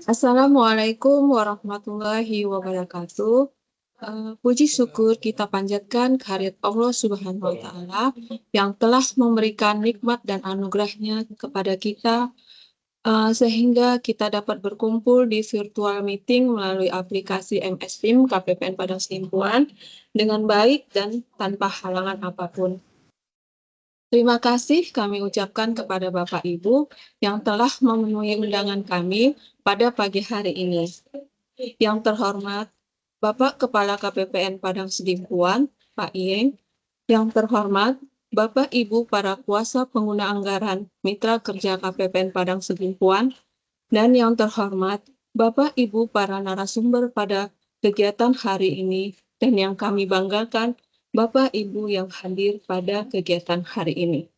Assalamualaikum warahmatullahi wabarakatuh. Puji syukur kita panjatkan kehadirat Allah Subhanahu wa Ta'ala yang telah memberikan nikmat dan anugerahnya kepada kita, sehingga kita dapat berkumpul di virtual meeting melalui aplikasi MS Team KPPN Padang Sidimpuan dengan baik dan tanpa halangan apapun. Terima kasih kami ucapkan kepada Bapak Ibu yang telah memenuhi undangan kami pada pagi hari ini. Yang terhormat Bapak Kepala KPPN Padang Sidimpuan, Pak Ieng. Yang terhormat Bapak Ibu para kuasa pengguna anggaran Mitra Kerja KPPN Padang Sidimpuan, dan yang terhormat Bapak Ibu para narasumber pada kegiatan hari ini, dan yang kami banggakan Bapak Ibu yang hadir pada kegiatan hari ini.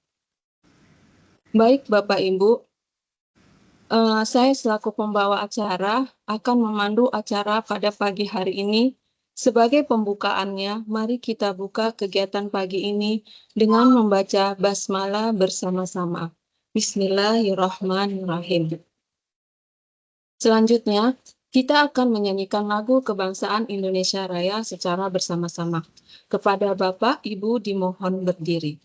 Baik Bapak Ibu, saya selaku pembawa acara akan memandu acara pada pagi hari ini. Sebagai pembukaannya, mari kita buka kegiatan pagi ini dengan membaca basmalah bersama-sama. Bismillahirrahmanirrahim. Selanjutnya, kita akan menyanyikan lagu Kebangsaan Indonesia Raya secara bersama-sama. Kepada Bapak, Ibu dimohon berdiri.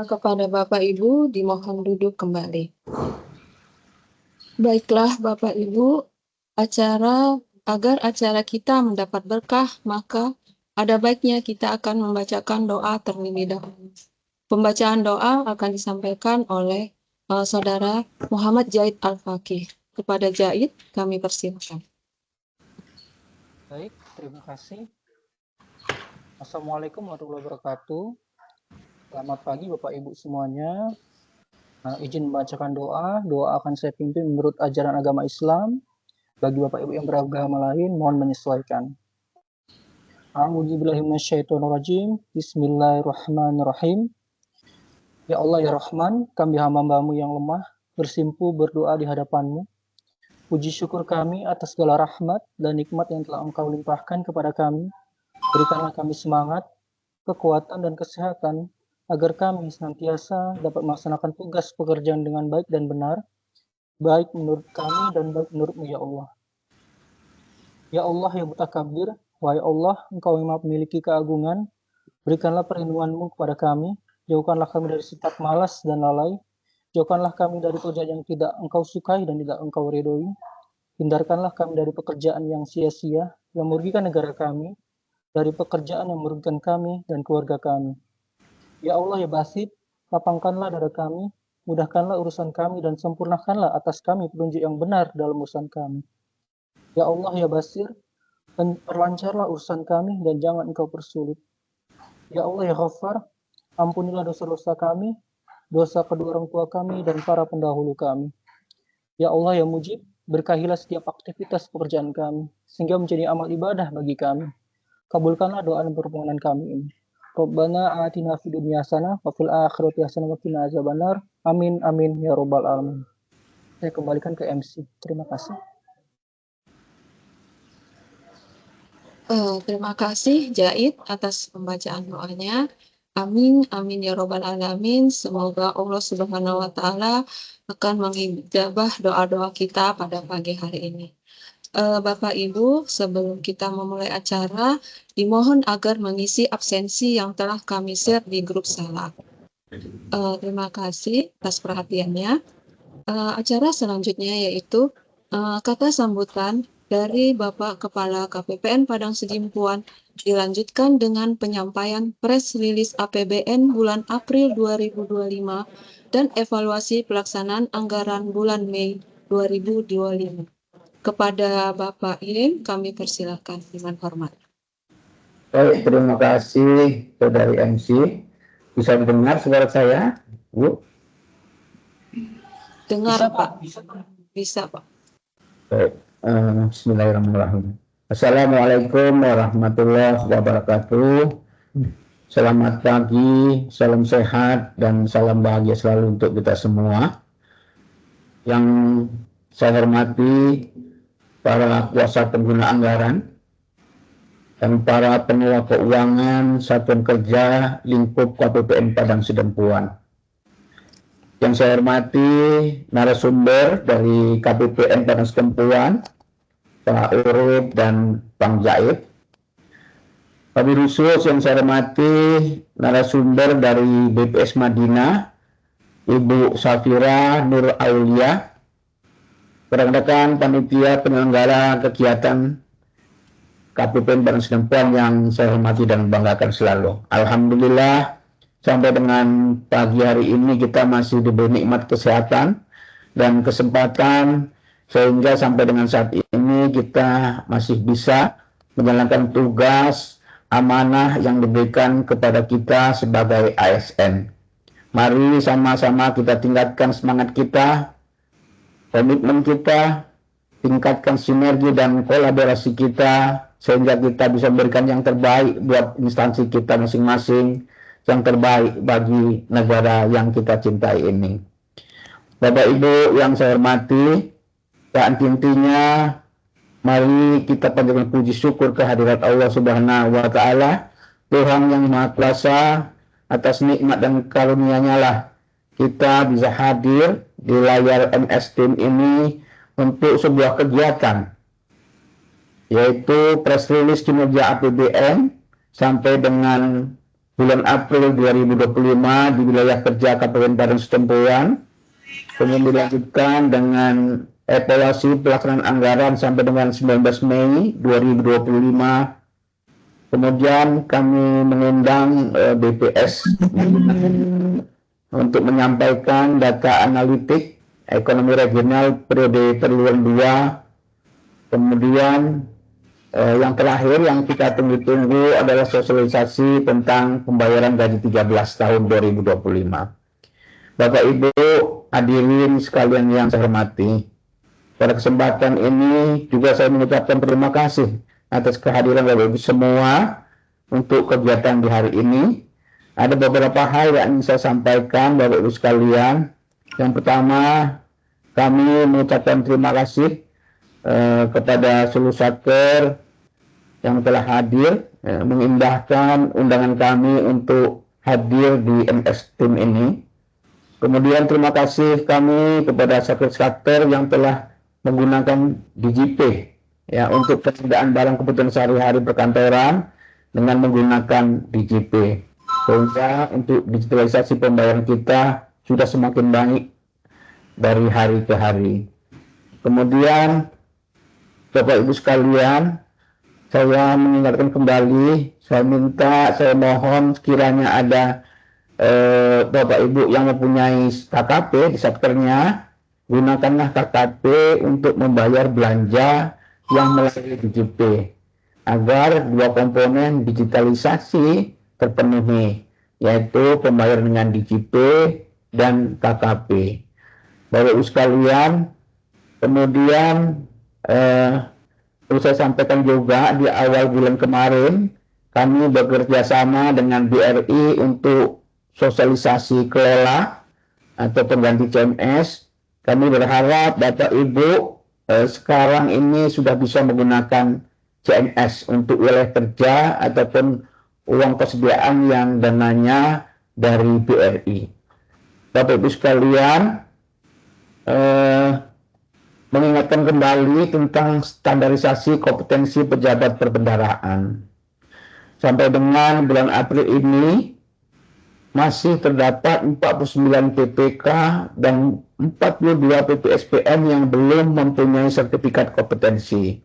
Kepada Bapak Ibu dimohon duduk kembali. Baiklah Bapak Ibu, agar acara kita mendapat berkah, maka ada baiknya kita akan membacakan doa terlebih dahulu. Pembacaan doa akan disampaikan oleh Saudara Muhammad Zaid Al-Fakih. Kepada Zaid, kami persilakan. Baik, terima kasih. Assalamualaikum warahmatullahi wabarakatuh. Selamat pagi Bapak Ibu semuanya. Izin membacakan doa. Doa akan saya pimpin menurut ajaran agama Islam. Bagi Bapak Ibu yang beragama lain, mohon menyesuaikan. A'udzubillahi minasyaitonirrajim. Bismillahirrahmanirrahim. Ya Allah ya Rahman, kami hamba-Mu yang lemah bersimpu berdoa di hadapan-Mu. Puji syukur kami atas segala rahmat dan nikmat yang telah Engkau limpahkan kepada kami. Berikanlah kami semangat, kekuatan, dan kesehatan agar kami senantiasa dapat melaksanakan tugas pekerjaan dengan baik dan benar, baik menurut kami dan baik menurut-Mu ya Allah. Ya Allah yang mutakabir, wahai Allah, Engkau yang memiliki keagungan, berikanlah perlindungan-Mu kepada kami, jauhkanlah kami dari sifat malas dan lalai, jauhkanlah kami dari pekerjaan yang tidak Engkau sukai dan tidak Engkau ridhoi, hindarkanlah kami dari pekerjaan yang sia-sia, yang merugikan negara kami, dari pekerjaan yang merugikan kami dan keluarga kami. Ya Allah ya Basit, lapangkanlah dada kami, mudahkanlah urusan kami dan sempurnakanlah atas kami petunjuk yang benar dalam urusan kami. Ya Allah ya Basir, perlancarlah urusan kami dan jangan Engkau persulit. Ya Allah ya Ghaffar, ampunilah dosa-dosa kami, dosa kedua orang tua kami dan para pendahulu kami. Ya Allah ya Mujib, berkahilah setiap aktivitas pekerjaan kami, sehingga menjadi amal ibadah bagi kami. Kabulkanlah doa dan permohonan kami ini. Rabbana atina fid dunya hasanah wa fil akhirati hasanah wa qina azabannar. Amin amin ya rabbal alamin. Saya kembalikan ke MC. Terima kasih. Terima kasih Jaid atas pembacaan doanya. Amin, amin ya robbal alamin. Semoga Allah Subhanahu wa Ta'ala akan mengijabah doa-doa kita pada pagi hari ini. Bapak Ibu, sebelum kita memulai acara, dimohon agar mengisi absensi yang telah kami share di grup salah. Terima kasih atas perhatiannya. Acara selanjutnya yaitu kata sambutan dari Bapak Kepala KPPN Padang Sejimpuan dilanjutkan dengan penyampaian press release APBN bulan April 2025 dan evaluasi pelaksanaan anggaran bulan Mei 2025. Kepada Bapak Ilim, kami persilakan dengan hormat. Baik, terima kasih dari MC. Bisa mendengar suara saya, Bu? Dengar, Bisa, Pak. Pak. Bisa, Pak. Baik, bismillahirrahmanirrahim. Assalamualaikum warahmatullahi wabarakatuh. Selamat pagi, salam sehat, dan salam bahagia selalu untuk kita semua. Yang saya hormati para kuasa pengguna anggaran dan para pengelola keuangan Satuan Kerja Lingkup KPPN Padang Sidempuan. Yang saya hormati narasumber dari KPPN Padang Sidempuan, Pak Urib dan Bang Jaid. Wabil khusus yang saya hormati narasumber dari BPS Madinah, Ibu Safira Nur Aulia, rekan-rekan panitia penyelenggara kegiatan KPPN Padang Sidempuan yang saya hormati dan banggakan selalu. Alhamdulillah, sampai dengan pagi hari ini kita masih diberi nikmat kesehatan dan kesempatan sehingga sampai dengan saat ini kita masih bisa menjalankan tugas amanah yang diberikan kepada kita sebagai ASN. Mari sama-sama kita tingkatkan semangat kita, komitmen kita, tingkatkan sinergi dan kolaborasi kita sehingga kita bisa memberikan yang terbaik buat instansi kita masing-masing, yang terbaik bagi negara yang kita cintai ini. Bapak Ibu yang saya hormati, dan intinya mari kita panjatkan puji syukur kehadirat Allah Subhanahu wa Ta'ala, Tuhan yang Maha Kuasa. Atas nikmat dan karunia-Nya lah kita bisa hadir di layar MS Team ini untuk sebuah kegiatan, yaitu press release kinerja APBN sampai dengan bulan April 2025 di wilayah kerja KPPN Padang Sidempuan, kemudian dilanjutkan dengan evaluasi pelaksanaan anggaran sampai dengan 19 Mei 2025. Kemudian kami mengundang BPS untuk menyampaikan data analitik ekonomi regional periode triwulan 2. Kemudian yang terakhir yang kita tunggu-tunggu adalah sosialisasi tentang pembayaran gaji 13 tahun 2025. Bapak Ibu hadirin sekalian yang saya hormati, pada kesempatan ini juga saya mengucapkan terima kasih atas kehadiran Bapak Ibu semua untuk kegiatan di hari ini. Ada beberapa hal yang ingin saya sampaikan Bapak Ibu sekalian. Yang pertama, kami mengucapkan terima kasih kepada seluruh satker yang telah hadir, mengindahkan undangan kami untuk hadir di MS Team ini. Kemudian terima kasih kami kepada satker-satker yang telah menggunakan DJP ya untuk persediaan barang kebutuhan sehari-hari perkantoran dengan menggunakan DJP, sehingga untuk digitalisasi pembayaran kita sudah semakin baik dari hari ke hari. Kemudian Bapak Ibu sekalian, saya mengingatkan kembali, saya mohon sekiranya ada Bapak Ibu yang mempunyai KKP di satkernya, gunakanlah KKP untuk membayar belanja yang melalui DJP agar dua komponen digitalisasi terpenuhi, yaitu pembayaran dengan DJP dan KKP. Bapak Ibu sekalian, kemudian perlu saya sampaikan juga di awal bulan kemarin kami bekerja sama dengan BRI untuk sosialisasi kelola atau pengganti CMS. Kami berharap Bapak Ibu sekarang ini sudah bisa menggunakan CMS untuk wilayah kerja ataupun uang persediaan yang dananya dari BRI. Bapak Ibu sekalian, mengingatkan kembali tentang standarisasi kompetensi pejabat perbendaharaan. Sampai dengan bulan April ini masih terdapat 49 PPK dan 42 PPSPM yang belum mempunyai sertifikat kompetensi.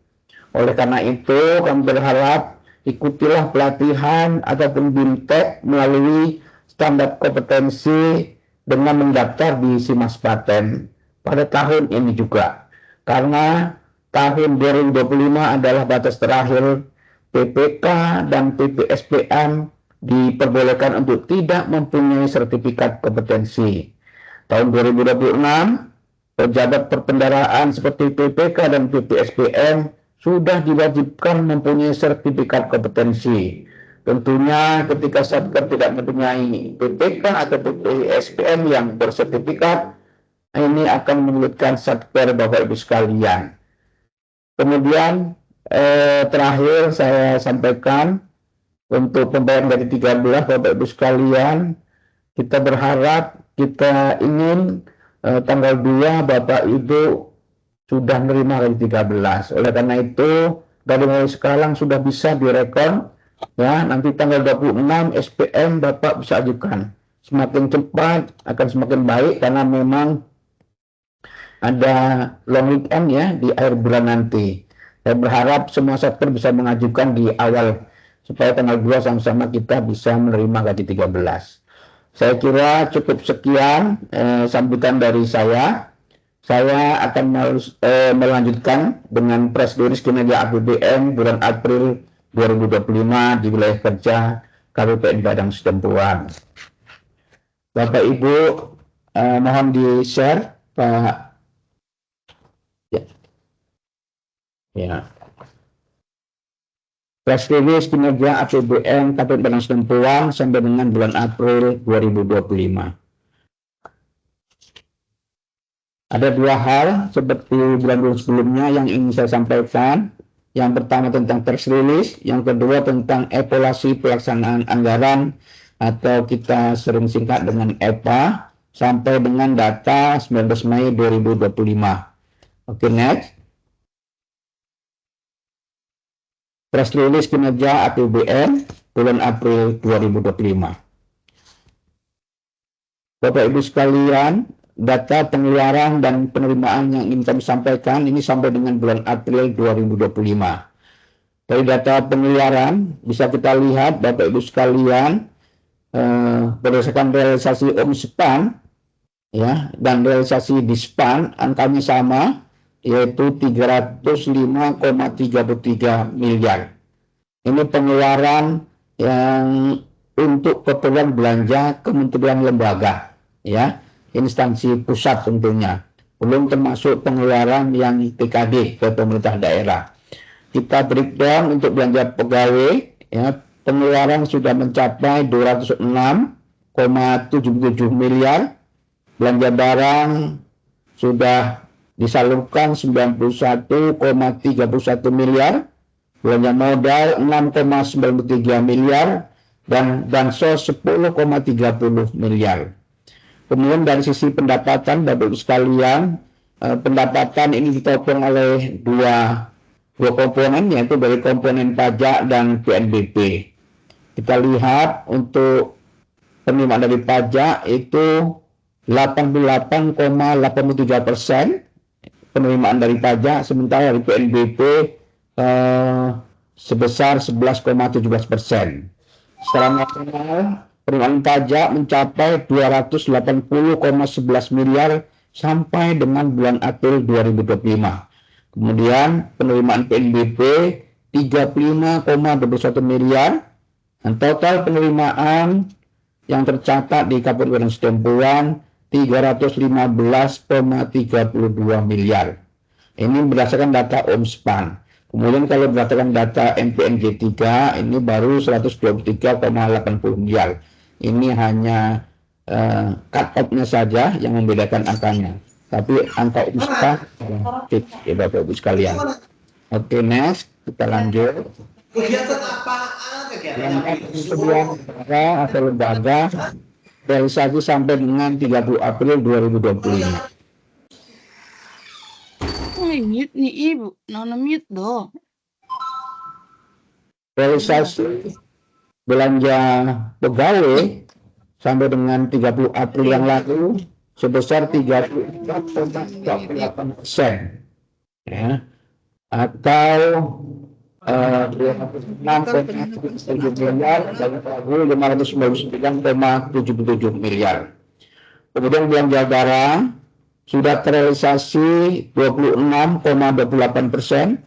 Oleh karena itu, kami berharap ikutilah pelatihan ataupun BIMTEK melalui standar kompetensi dengan mendaftar di Simas Paten pada tahun ini juga. Karena tahun 2025 adalah batas terakhir PPK dan PPSPM diperbolehkan untuk tidak mempunyai sertifikat kompetensi. Tahun 2026, pejabat perbendaharaan seperti PPK dan PPSPM sudah diwajibkan mempunyai sertifikat kompetensi. Tentunya ketika Satker tidak mempunyai PPK atau PPSPM yang bersertifikat, ini akan menyulitkan Satker Bapak Ibu sekalian. Kemudian terakhir saya sampaikan untuk pembayaran gaji 13 Bapak Ibu sekalian, kita berharap, kita ingin tanggal 2 Bapak Ibu sudah menerima gaji 13. Oleh karena itu, dari mulai sekarang sudah bisa direkon, ya, nanti tanggal 26 SPM Bapak bisa ajukan. Semakin cepat akan semakin baik karena memang ada long weekend ya di akhir bulan nanti. Saya berharap semua sektor bisa mengajukan di awal supaya tanggal 2 sama-sama kita bisa menerima gaji 13. Saya kira cukup sekian sambutan dari saya. Saya akan melanjutkan dengan press release kinerja APBN bulan April 2025 di wilayah kerja KPPN Padang Sidempuan. Bapak Ibu, mohon di-share, Pak. Ya. Press release kinerja APBN KPPN Padang Sidempuan sampai dengan bulan April 2025. Ada dua hal seperti bulan-bulan sebelumnya yang ingin saya sampaikan. Yang pertama tentang press release, yang kedua tentang evaluasi pelaksanaan anggaran atau kita sering singkat dengan EPA sampai dengan data 19 Mei 2025. Oke, next. Press release kinerja APBN bulan April 2025. Bapak Ibu sekalian, data pengeluaran dan penerimaan yang ingin kami sampaikan ini sampai dengan bulan April 2025. Dari data pengeluaran bisa kita lihat Bapak Ibu sekalian, berdasarkan realisasi OMSPAN ya dan realisasi DISPAN angkanya sama, yaitu 305,33 miliar. Ini pengeluaran yang untuk keperluan belanja kementerian lembaga ya, instansi pusat tentunya, belum termasuk pengeluaran yang TKD ke pemerintah daerah. Kita breakdown untuk belanja pegawai ya, pengeluaran sudah mencapai 206,77 miliar, belanja barang sudah disalurkan 91,31 miliar, belanja modal 6,93 miliar, dan bansos 10,30 miliar. Kemudian dari sisi pendapatan, Bapak Ibu sekalian, pendapatan ini ditopang oleh dua komponen, yaitu dari komponen pajak dan PNBP. Kita lihat untuk penerimaan dari pajak itu 88,83% penerimaan dari pajak, sementara dari PNBP sebesar 11,17%. Secara nasional, penerimaan pajak mencapai 280,11 miliar sampai dengan bulan April 2025. Kemudian penerimaan PNBP 35,21 miliar, dan total penerimaan yang tercatat di Kabupaten Sidempuan 315,32 miliar. Ini berdasarkan data OMSPAN. Kemudian kalau berdasarkan data MPNG 3 ini baru 123,80 miliar. Ini hanya cut off-nya saja yang membedakan angkanya. Tapi angka OMSPAN ya Bapak Ibu sekalian. Oke, next kita lanjut. Kegiatan apaan? Kegiatan Kemudian negara atau lembaga realisasi sampai dengan 30 April 2025. Mute nih ibu, nona mute dong. Realisasi belanja pegawai sampai dengan 30 April yang lalu sebesar 34,38%, ya, atau 26,7 miliar dan 599,77 miliar. Kemudian belanja barang sudah terrealisasi 26,28%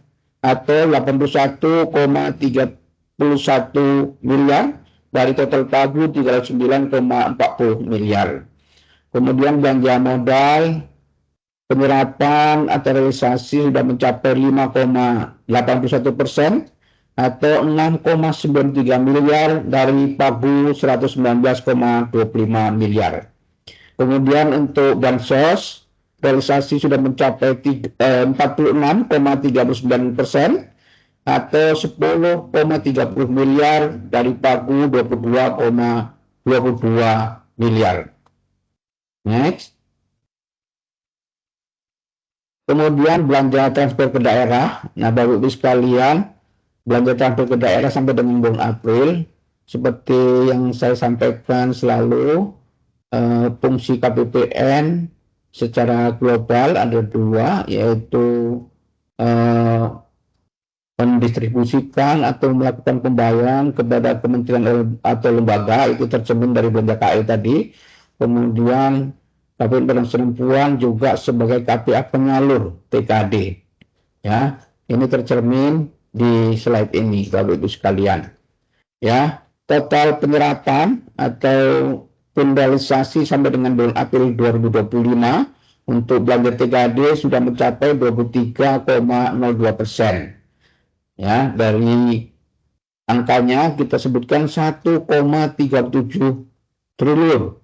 atau 81,31 miliar dari total pagu 39,40 miliar. Kemudian belanja modal penyerapan atau realisasi sudah mencapai 5,81% atau 6,93 miliar dari pagu 119,25 miliar. Kemudian untuk bansos realisasi sudah mencapai 46,39% atau 10,30 miliar dari pagu 22,22 miliar. Next. Kemudian belanja transfer ke daerah. Nah, Bapak Ibu sekalian, belanja transfer ke daerah sampai dengan bulan April seperti yang saya sampaikan selalu, fungsi KPPN secara global ada dua, yaitu mendistribusikan atau melakukan pembayaran kepada kementerian atau lembaga, itu tercermin dari belanja KL tadi. Kemudian Kabupaten Sidempuan juga sebagai KPA penyalur TKD, ya, ini tercermin di slide ini Bapak Ibu sekalian, ya. Total penyerapan atau finalisasi sampai dengan bulan April 2025 untuk belanja TKD sudah mencapai 23,02%. Ya, dari angkanya kita sebutkan 1,37 triliun.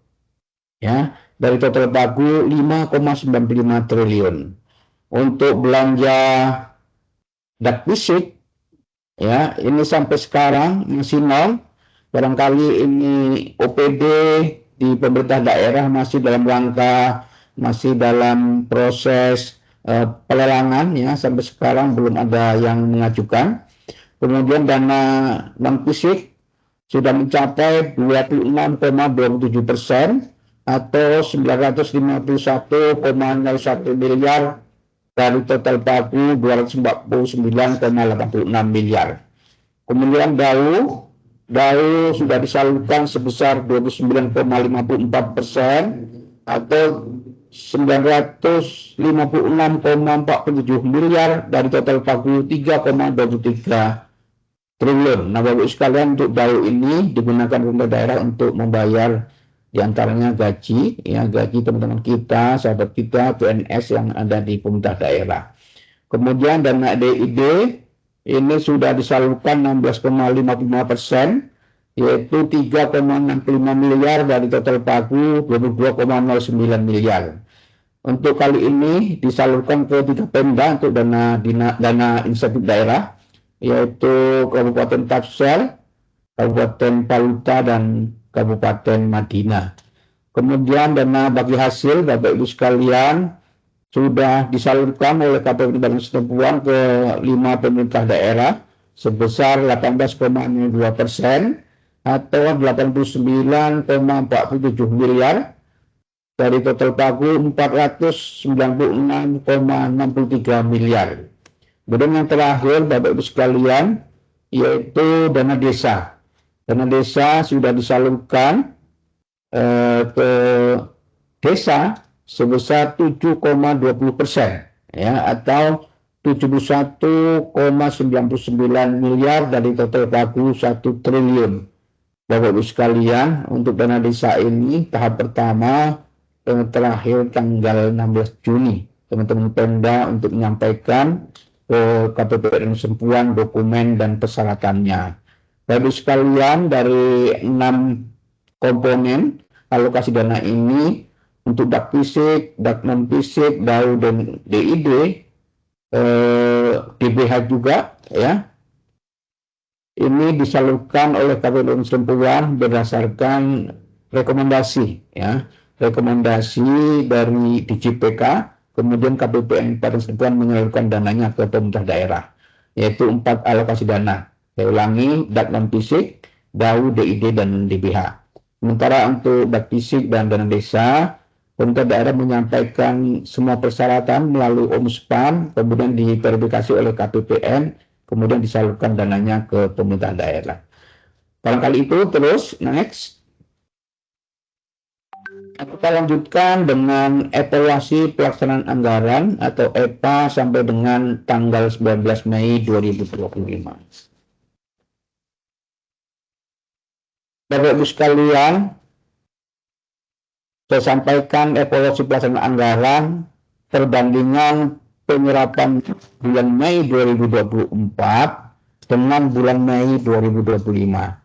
Ya, dari total pagu 5,95 triliun. Untuk belanja dak fisik, ya, ini sampai sekarang masih nol. Barangkali ini OPD di pemerintah daerah masih dalam rangka, masih dalam proses pelelangan, ya, sampai sekarang belum ada yang mengajukan. Kemudian dana non fisik sudah mencapai 26,27% atau 951,01 miliar dari total pagu 249,86 miliar. Kemudian DAU sudah disalurkan sebesar 29,54% atau 956,47 miliar dari total pagu 3,23 triliun. Nah, Bapak sekalian, untuk DAU ini digunakan pemerintah daerah untuk membayar diantaranya gaji, ya, gaji teman-teman kita, sahabat kita, PNS yang ada di pemerintah daerah. Kemudian dana DID ini sudah disalurkan 16,55%, yaitu 3,65 miliar dari total pagu 22,09 miliar. Untuk kali ini disalurkan ke 3 Pemda untuk dana insentif daerah, yaitu Kabupaten Tapsel, Kabupaten Paluta, dan Kabupaten Madinah. Kemudian dana bagi hasil, Bapak Ibu sekalian, sudah disalurkan oleh Kabupaten Sidempuan ke 5 pemerintah daerah sebesar 18,02% atau 89,47 miliar dari total pagu 496,63 miliar. Kemudian yang terakhir, Bapak Ibu sekalian, yaitu dana desa. Dana desa sudah disalurkan ke desa sebesar 7,20%, ya, atau 71,99 miliar dari total pagu 1 triliun. Bapak Ibu sekalian, untuk dana desa ini tahap pertama terakhir tanggal 16 Juni. Teman-teman Pemda untuk menyampaikan ke KPPN Sempuan dokumen dan persyaratannya. Bapak Ibu sekalian, dari 6 komponen alokasi dana ini untuk dak fisik, dak non fisik, DAU dan DID, DBH juga, ya. Ini disalurkan oleh KPPN Sempuan berdasarkan rekomendasi, ya, rekomendasi dari DJPK. Kemudian KPPN Kabupaten Sempuan menyalurkan dananya ke pemerintah daerah, yaitu 4 alokasi dana. Saya ulangi, dak non fisik, DAU, DID, dan DBH. Sementara untuk dak fisik dan dana desa, pemerintah daerah menyampaikan semua persyaratan melalui Ombudsman, kemudian diverifikasi oleh KPPN, kemudian disalurkan dananya ke pemerintah daerah. Barangkali itu. Terus next, kita lanjutkan dengan evaluasi pelaksanaan anggaran atau EPA sampai dengan tanggal 19 Mei 2025. Bapak Ibu sekalian, saya sampaikan evaluasi pelaksanaan anggaran perbandingan penyerapan bulan Mei 2024 dengan bulan Mei 2025.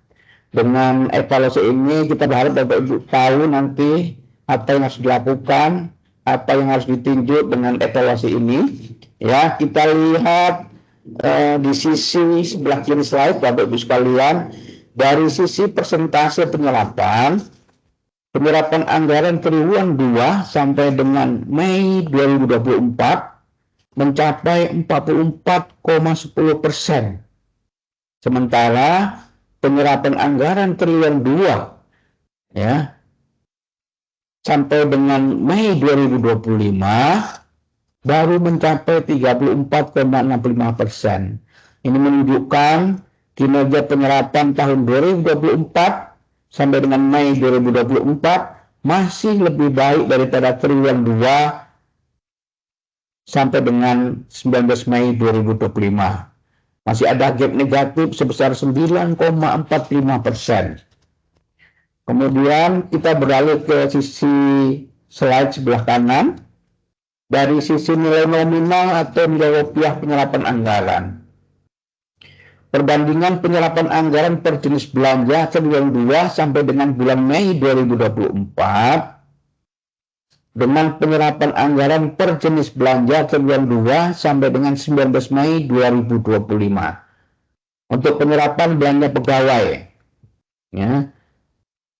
Dengan evaluasi ini kita berharap Bapak Ibu tahu nanti apa yang harus dilakukan, apa yang harus ditinjau dengan evaluasi ini. Ya, kita lihat di sisi sebelah kiri slide Bapak Ibu sekalian, dari sisi persentase penyerapan anggaran triwulan 2 sampai dengan Mei 2024 mencapai 44,10%. Sementara penyerapan anggaran triwulan 2, ya, sampai dengan Mei 2025 baru mencapai 34,65%. Ini menunjukkan kinerja penyerapan tahun 2024 sampai dengan Mei 2024 masih lebih baik daripada triwulan 2 sampai dengan 19 Mei 2025. Masih ada gap negatif sebesar 9,45%. Kemudian kita beralih ke sisi slide sebelah kanan. Dari sisi nilai nominal atau nilai rupiah penyerapan anggaran. Perbandingan penyerapan anggaran per jenis belanja triwulan 2 sampai dengan bulan Mei 2024 dengan penyerapan anggaran per jenis belanja triwulan 2 sampai dengan 19 Mei 2025. Untuk penyerapan belanja pegawai, ya.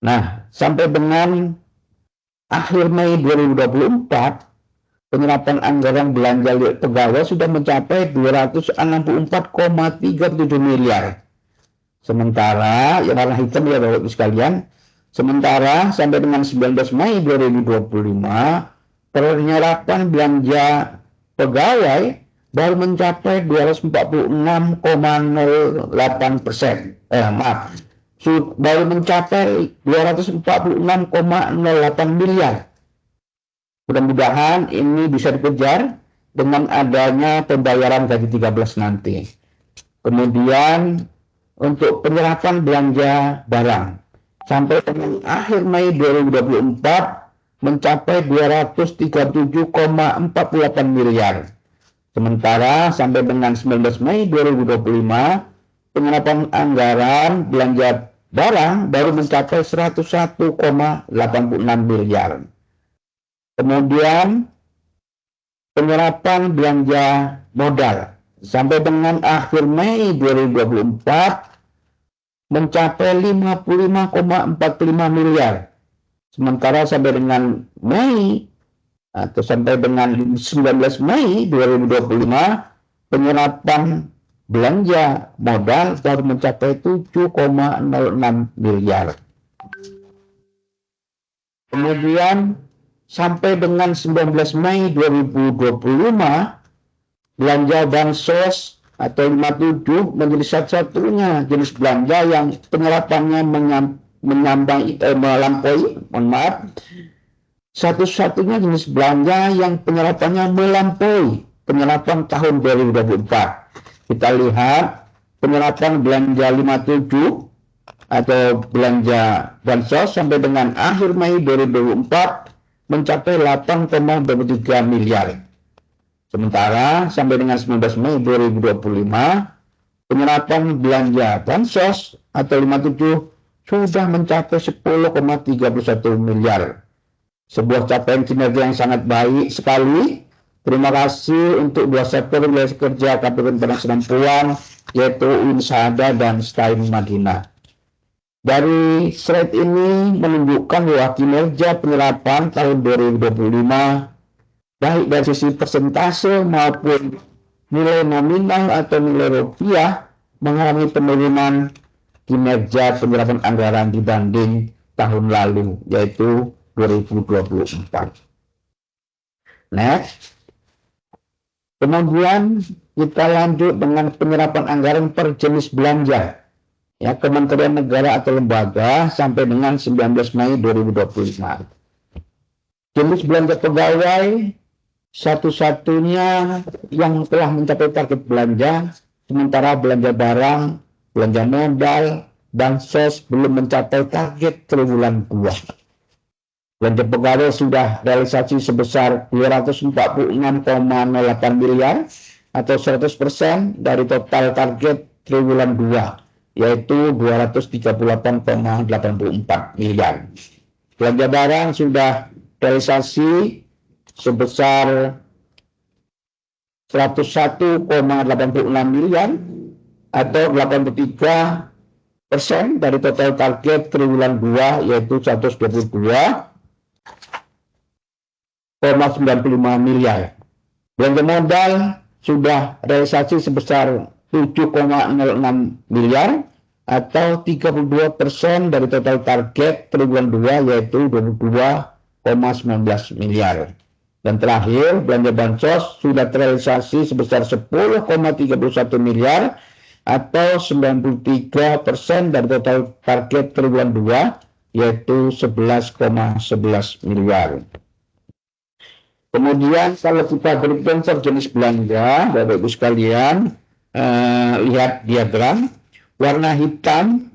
Nah, sampai dengan akhir Mei 2024, penyerapan anggaran belanja pegawai sudah mencapai 264,37 miliar. Sementara yang warna hitam ya Bapak Ibu sekalian, sementara sampai dengan 19 Mei 2025, penyerapan belanja pegawai baru mencapai 246,08%. Baru mencapai 246,08 miliar. Mudah-mudahan ini bisa dikejar dengan adanya pembayaran gaji 13 nanti. Kemudian untuk penyerapan belanja barang sampai dengan akhir Mei 2024 mencapai 237,48 miliar. Sementara sampai dengan 19 Mei 2025 penyerapan anggaran belanja barang baru mencapai 101,86 miliar. Kemudian penyerapan belanja modal sampai dengan akhir Mei 2024 mencapai 55,45 miliar. Sementara sampai dengan Mei atau sampai dengan 19 Mei 2025 penyerapan belanja modal baru mencapai 7,06 miliar. Kemudian sampai dengan 19 Mei 2025 belanja bansos atau 57 menjadi satu-satunya jenis belanja yang penyerapannya satu-satunya jenis belanja yang penyerapannya melampaui penyerapan tahun 2024. Kita lihat penyerapan belanja 57 atau belanja bansos sampai dengan akhir Mei 2024 mencapai 8,23 miliar. Sementara sampai dengan 19 Mei 2025 penyerapan belanja bansos atau 57 sudah mencapai 10,31 miliar. Sebuah capaian kinerja yang sangat baik sekali. Terima kasih untuk dua sektor wilayah kerja Kabupaten Padang Sedampuan, yaitu UIN Syahada dan STAIM Madinah. Dari slide ini menunjukkan bahwa kinerja penyerapan tahun 2025 baik dari sisi persentase maupun nilai nominal atau nilai rupiah mengalami penurunan kinerja penyerapan anggaran dibanding tahun lalu, yaitu 2024. Next. Kemudian kita lanjut dengan penyerapan anggaran per jenis belanja. Ya, Kementerian Negara atau lembaga sampai dengan 19 Mei 2025. Jenis belanja pegawai satu-satunya yang telah mencapai target belanja, sementara belanja barang, belanja modal, bansos belum mencapai target triwulan 2. Belanja pegawai sudah realisasi sebesar 246,08 miliar atau 100% dari total target triwulan 2, yaitu 238,84 miliar. Belanja barang sudah realisasi sebesar 101,86 miliar atau 83% dari total target triwulan 2, yaitu 122,95 miliar. Belanja modal sudah realisasi sebesar 7,06 miliar atau 32% dari total target triwulan 2, yaitu 22,19 miliar. Dan terakhir, belanja bansos sudah terrealisasi sebesar 10,31 miliar atau 93% dari total target triwulan 2, yaitu 11,11 miliar. Kemudian kalau kita berhitung per jenis belanja, Bapak Ibu sekalian, lihat diagram, warna hitam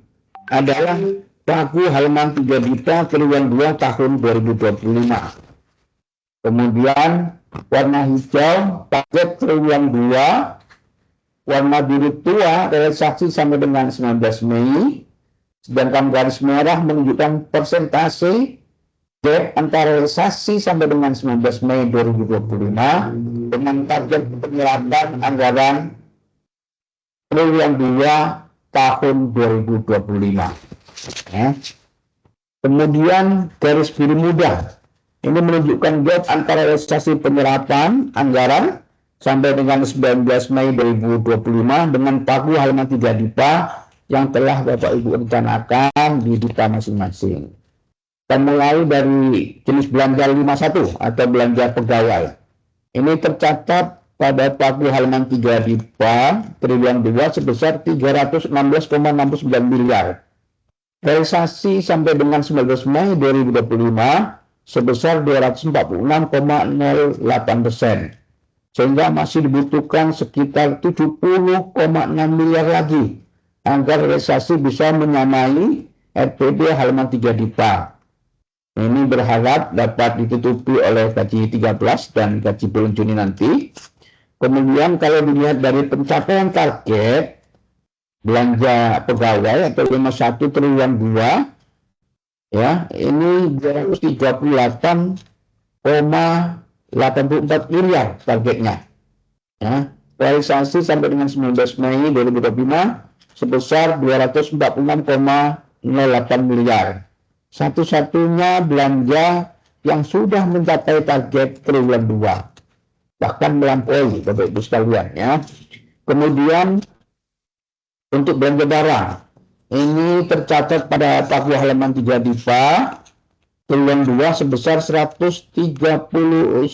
adalah pagu halaman 3 juta triwulan 2 tahun 2025. Kemudian warna hijau target triwulan 2, warna biru tua realisasi sampai dengan 19 Mei, sedangkan garis merah menunjukkan persentase gap antara realisasi sampai dengan 19 Mei 2025 dengan target penyerapan anggaran triwulan 2 tahun 2025. Ya. Kemudian garis biru muda ini menunjukkan gap antara realisasi penyerapan anggaran sampai dengan 19 Mei 2025 dengan pagu halaman 3 DIPA yang telah Bapak Ibu rencanakan di DIPA masing-masing. Kita mulai dari jenis belanja 51 atau belanja pegawai. Ini tercatat pada pagu halaman 3 DIPA triwulan 2 sebesar 316,69 miliar. Realisasi sampai dengan 19 Mei 2025 sebesar 246,08%. Sehingga masih dibutuhkan sekitar 70,6 miliar lagi agar realisasi bisa menyamai RPD halaman 3 DIPA. Ini berharap dapat ditutupi oleh gaji 13 dan gaji bulan Juni nanti. Kemudian kalau dilihat dari pencapaian target belanja pegawai atau 51 triwulan 2, ya, ini 238,84 miliar targetnya. Ya, realisasi sampai dengan 19 Mei 2025 sebesar 246,08 miliar. Satu-satunya belanja yang sudah mencapai target triwulan 2, bahkan melampaui Bapak Ibu sekalian, ya. Kemudian untuk belanja barang ini tercatat pada pagu halaman 3 DIPA triwulan 2 sebesar 139,05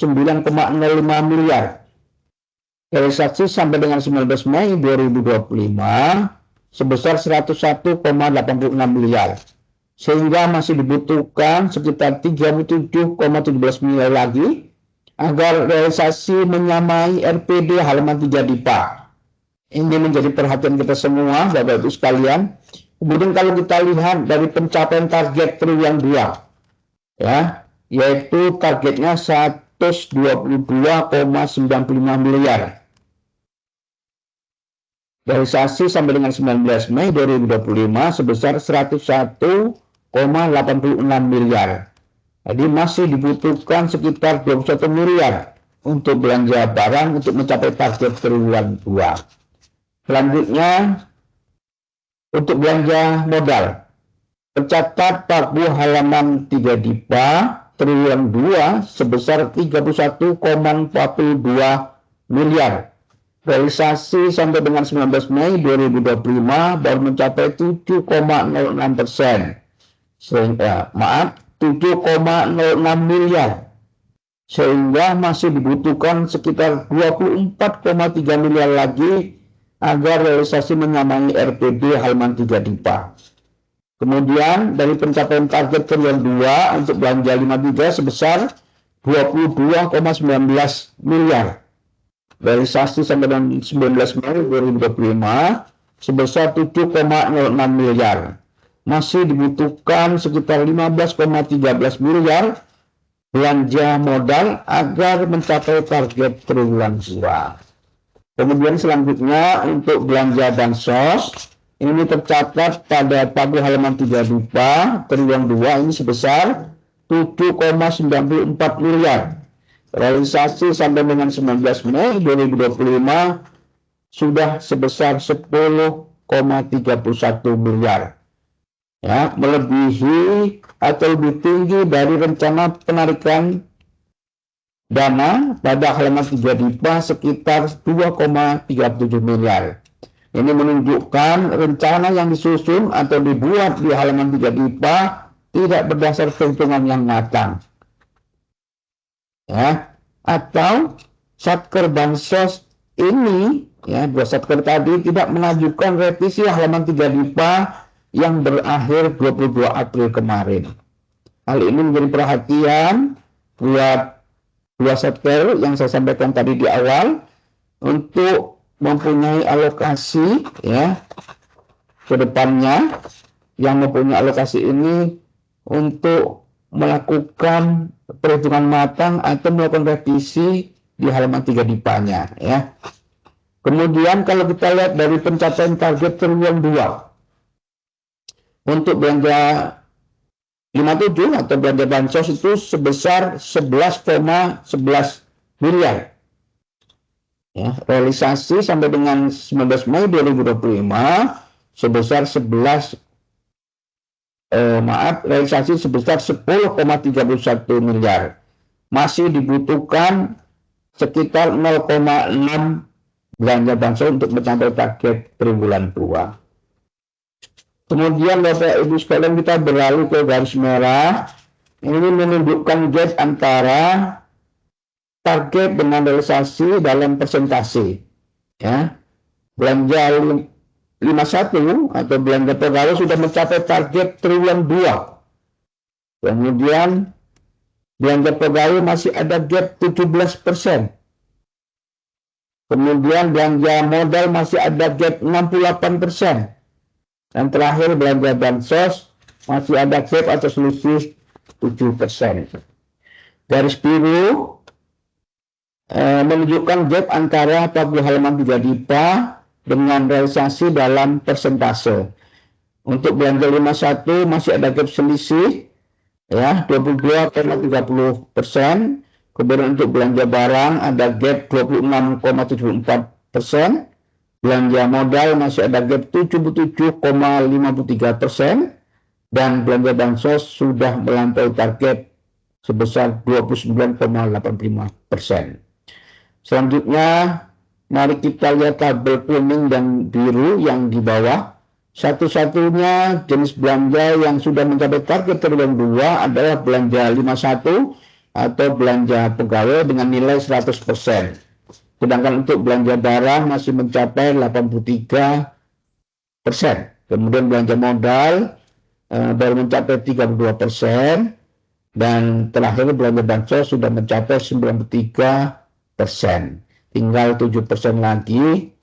miliar. Realisasi sampai dengan 19 Mei 2025 sebesar 101,86 miliar. Sehingga masih dibutuhkan sekitar 37,17 miliar lagi agar realisasi menyamai RPD halaman 3 DIPA. Ini menjadi perhatian kita semua, Bapak Ibu sekalian. Kemudian kalau kita lihat dari pencapaian target triwulan 2, ya, yaitu targetnya 122,95 miliar. Realisasi sampai dengan 19 Mei 2025 sebesar 101,86 miliar. Jadi masih dibutuhkan sekitar 21 miliar untuk belanja barang untuk mencapai target triwulan 2. Selanjutnya, untuk belanja modal, tercatat Pagu halaman 3 DIPA triwulan 2 sebesar 31,42 miliar. Realisasi sampai dengan 19 Mei 2025 baru mencapai 7,06%. 7,06 miliar. Sehingga masih dibutuhkan sekitar 24,3 miliar lagi agar realisasi menyamai RPD halaman 3 DIPA. Kemudian dari pencapaian target triwulan 2 untuk belanja 53 sebesar 22,19 miliar. Realisasi sampai dengan 19 Mei 2025 sebesar 7,06 miliar. Masih dibutuhkan sekitar 15,13 miliar belanja modal agar mencapai target triwulan 2. Kemudian selanjutnya untuk belanja bansos, ini tercatat pada Pagu halaman 3 DIPA triwulan 2 ini sebesar 7,94 miliar. Realisasi sampai dengan 19 Mei 2025 sudah sebesar 10,31 miliar. Ya, melebihi atau lebih tinggi dari rencana penarikan dana pada halaman 3 DIPA sekitar 2,37 miliar. Ini menunjukkan rencana yang disusun atau dibuat di halaman 3 DIPA tidak berdasar perhitungan yang matang. Ya, atau Satker Bansos ini, ya, dua Satker tadi tidak mengajukan revisi halaman 3 DIPA yang berakhir 22 April kemarin. Hal ini menjadi perhatian buat dua Satker yang saya sampaikan tadi di awal untuk mempunyai alokasi, ya, ke depannya yang mempunyai alokasi ini untuk melakukan perhitungan matang atau melakukan revisi di halaman 3 DIPA-nya, ya. Kemudian kalau kita lihat dari pencapaian target triwulan 2 untuk belanja 57 atau belanja bansos itu sebesar 11,11 miliar. Ya, realisasi sampai dengan 19 Mei 2025 sebesar realisasi sebesar 10,31 miliar. Masih dibutuhkan sekitar 0,6 belanja bansos untuk mencapai target triwulan 2. Kemudian Bapak Ibu sekalian kita beralih ke garis merah. Ini menunjukkan gap antara target dengan realisasi dalam persentase. Ya. Belanja 51 atau belanja pegawai sudah mencapai target triwulan 2. Kemudian belanja pegawai masih ada gap 17%. Kemudian belanja modal masih ada gap 68%. Dan terakhir belanja bansos masih ada gap atau selisih 7%. Garis biru menunjukkan gap antara Pagu halaman 3 DIPA dengan realisasi dalam persentase. Untuk belanja 51 masih ada gap selisih, ya, 22,30%. Kemudian untuk belanja barang ada gap 26,74%. Belanja modal masih ada gap 77,53%. Dan belanja bansos sudah melampaui target sebesar 29,85%. Selanjutnya, mari kita lihat tabel kuning dan biru yang di bawah. Satu-satunya jenis belanja yang sudah mencapai target triwulan 2 adalah belanja 51 atau belanja pegawai dengan nilai 100%. Sedangkan untuk belanja barang masih mencapai 83%. Kemudian belanja modal baru mencapai 32%. Dan terakhir belanja bansos sudah mencapai 93%. Tinggal 7% lagi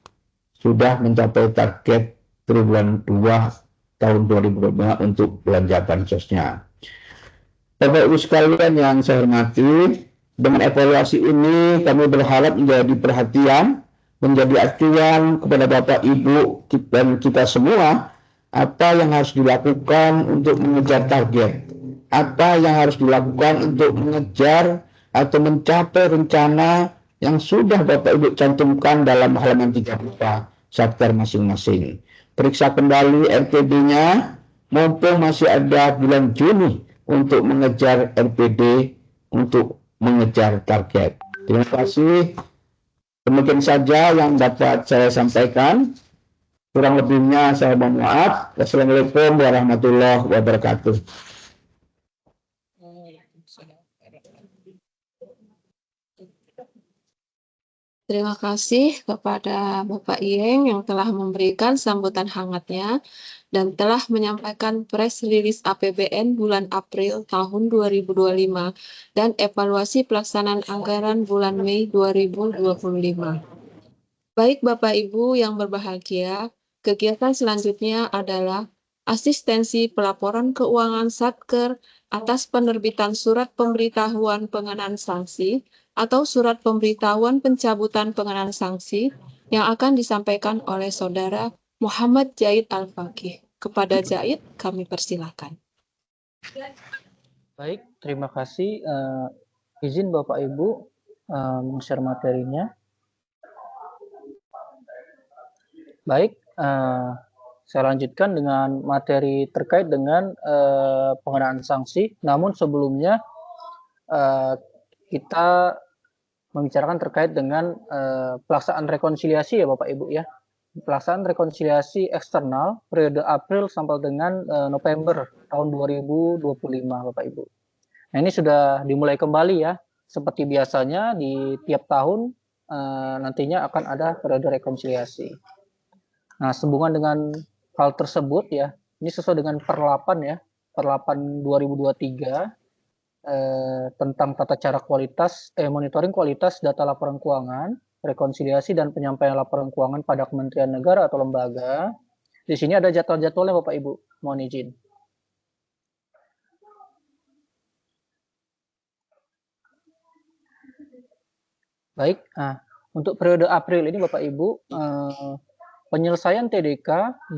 sudah mencapai target triwulan 2 tahun 2025 untuk belanja bansosnya. Bapak Ibu sekalian yang saya hormati, dengan evaluasi ini kami berharap menjadi perhatian, menjadi acuan kepada Bapak Ibu dan kita semua apa yang harus dilakukan untuk mengejar target, apa yang harus dilakukan untuk mengejar atau mencapai rencana yang sudah Bapak Ibu cantumkan dalam halaman 34 chapter masing-masing. Periksa kembali RPD-nya, mumpung masih ada bulan Juni untuk mengejar RPD, untuk mengejar target. Terima kasih. Demikian saja yang dapat saya sampaikan. Kurang lebihnya saya mohon maaf. Wassalamualaikum warahmatullahi wabarakatuh. Terima kasih kepada Bapak Iyeng yang telah memberikan sambutan hangatnya dan telah menyampaikan press release APBN bulan April tahun 2025 dan evaluasi pelaksanaan anggaran bulan Mei 2025. Baik Bapak Ibu yang berbahagia, kegiatan selanjutnya adalah asistensi pelaporan keuangan Satker atas penerbitan surat pemberitahuan pengenaan sanksi atau surat pemberitahuan pencabutan pengenaan sanksi yang akan disampaikan oleh Saudara Muhammad Zaid Al-Faqih. Kepada Zaid, kami persilakan. Baik, terima kasih. Izin Bapak Ibu share materinya. Baik, saya lanjutkan dengan materi terkait dengan pengenaan sanksi. Namun sebelumnya kita membicarakan terkait dengan pelaksanaan rekonsiliasi ya Bapak Ibu ya. Pelaksanaan rekonsiliasi eksternal periode April sampai dengan November tahun 2025 Bapak Ibu. Nah, ini sudah dimulai kembali ya. Seperti biasanya di tiap tahun nantinya akan ada periode rekonsiliasi. Nah, sehubungan dengan hal tersebut ya, ini sesuai dengan Perlapan ya, Perlapan 2023 tentang tata cara monitoring kualitas data laporan keuangan, rekonsiliasi dan penyampaian laporan keuangan pada kementerian negara atau lembaga. Di sini ada jadwal-jadwalnya Bapak Ibu, mohon izin. Baik, nah, untuk periode April ini Bapak Ibu, penyelesaian TDK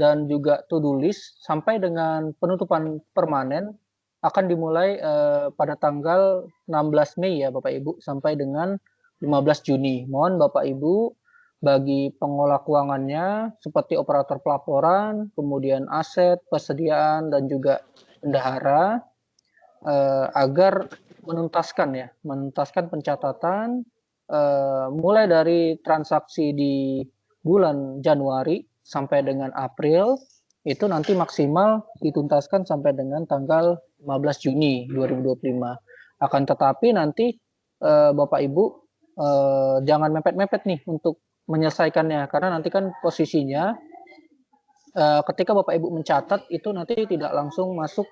dan juga to-do list sampai dengan penutupan permanen akan dimulai pada tanggal 16 Mei ya Bapak Ibu sampai dengan 15 Juni. Mohon Bapak Ibu bagi pengolah keuangannya seperti operator pelaporan, kemudian aset, persediaan dan juga bendahara agar menuntaskan pencatatan mulai dari transaksi di bulan Januari sampai dengan April itu nanti maksimal dituntaskan sampai dengan tanggal 15 Juni 2025. Akan tetapi nanti Bapak Ibu jangan mepet-mepet nih untuk menyelesaikannya karena nanti kan posisinya ketika Bapak Ibu mencatat itu nanti tidak langsung masuk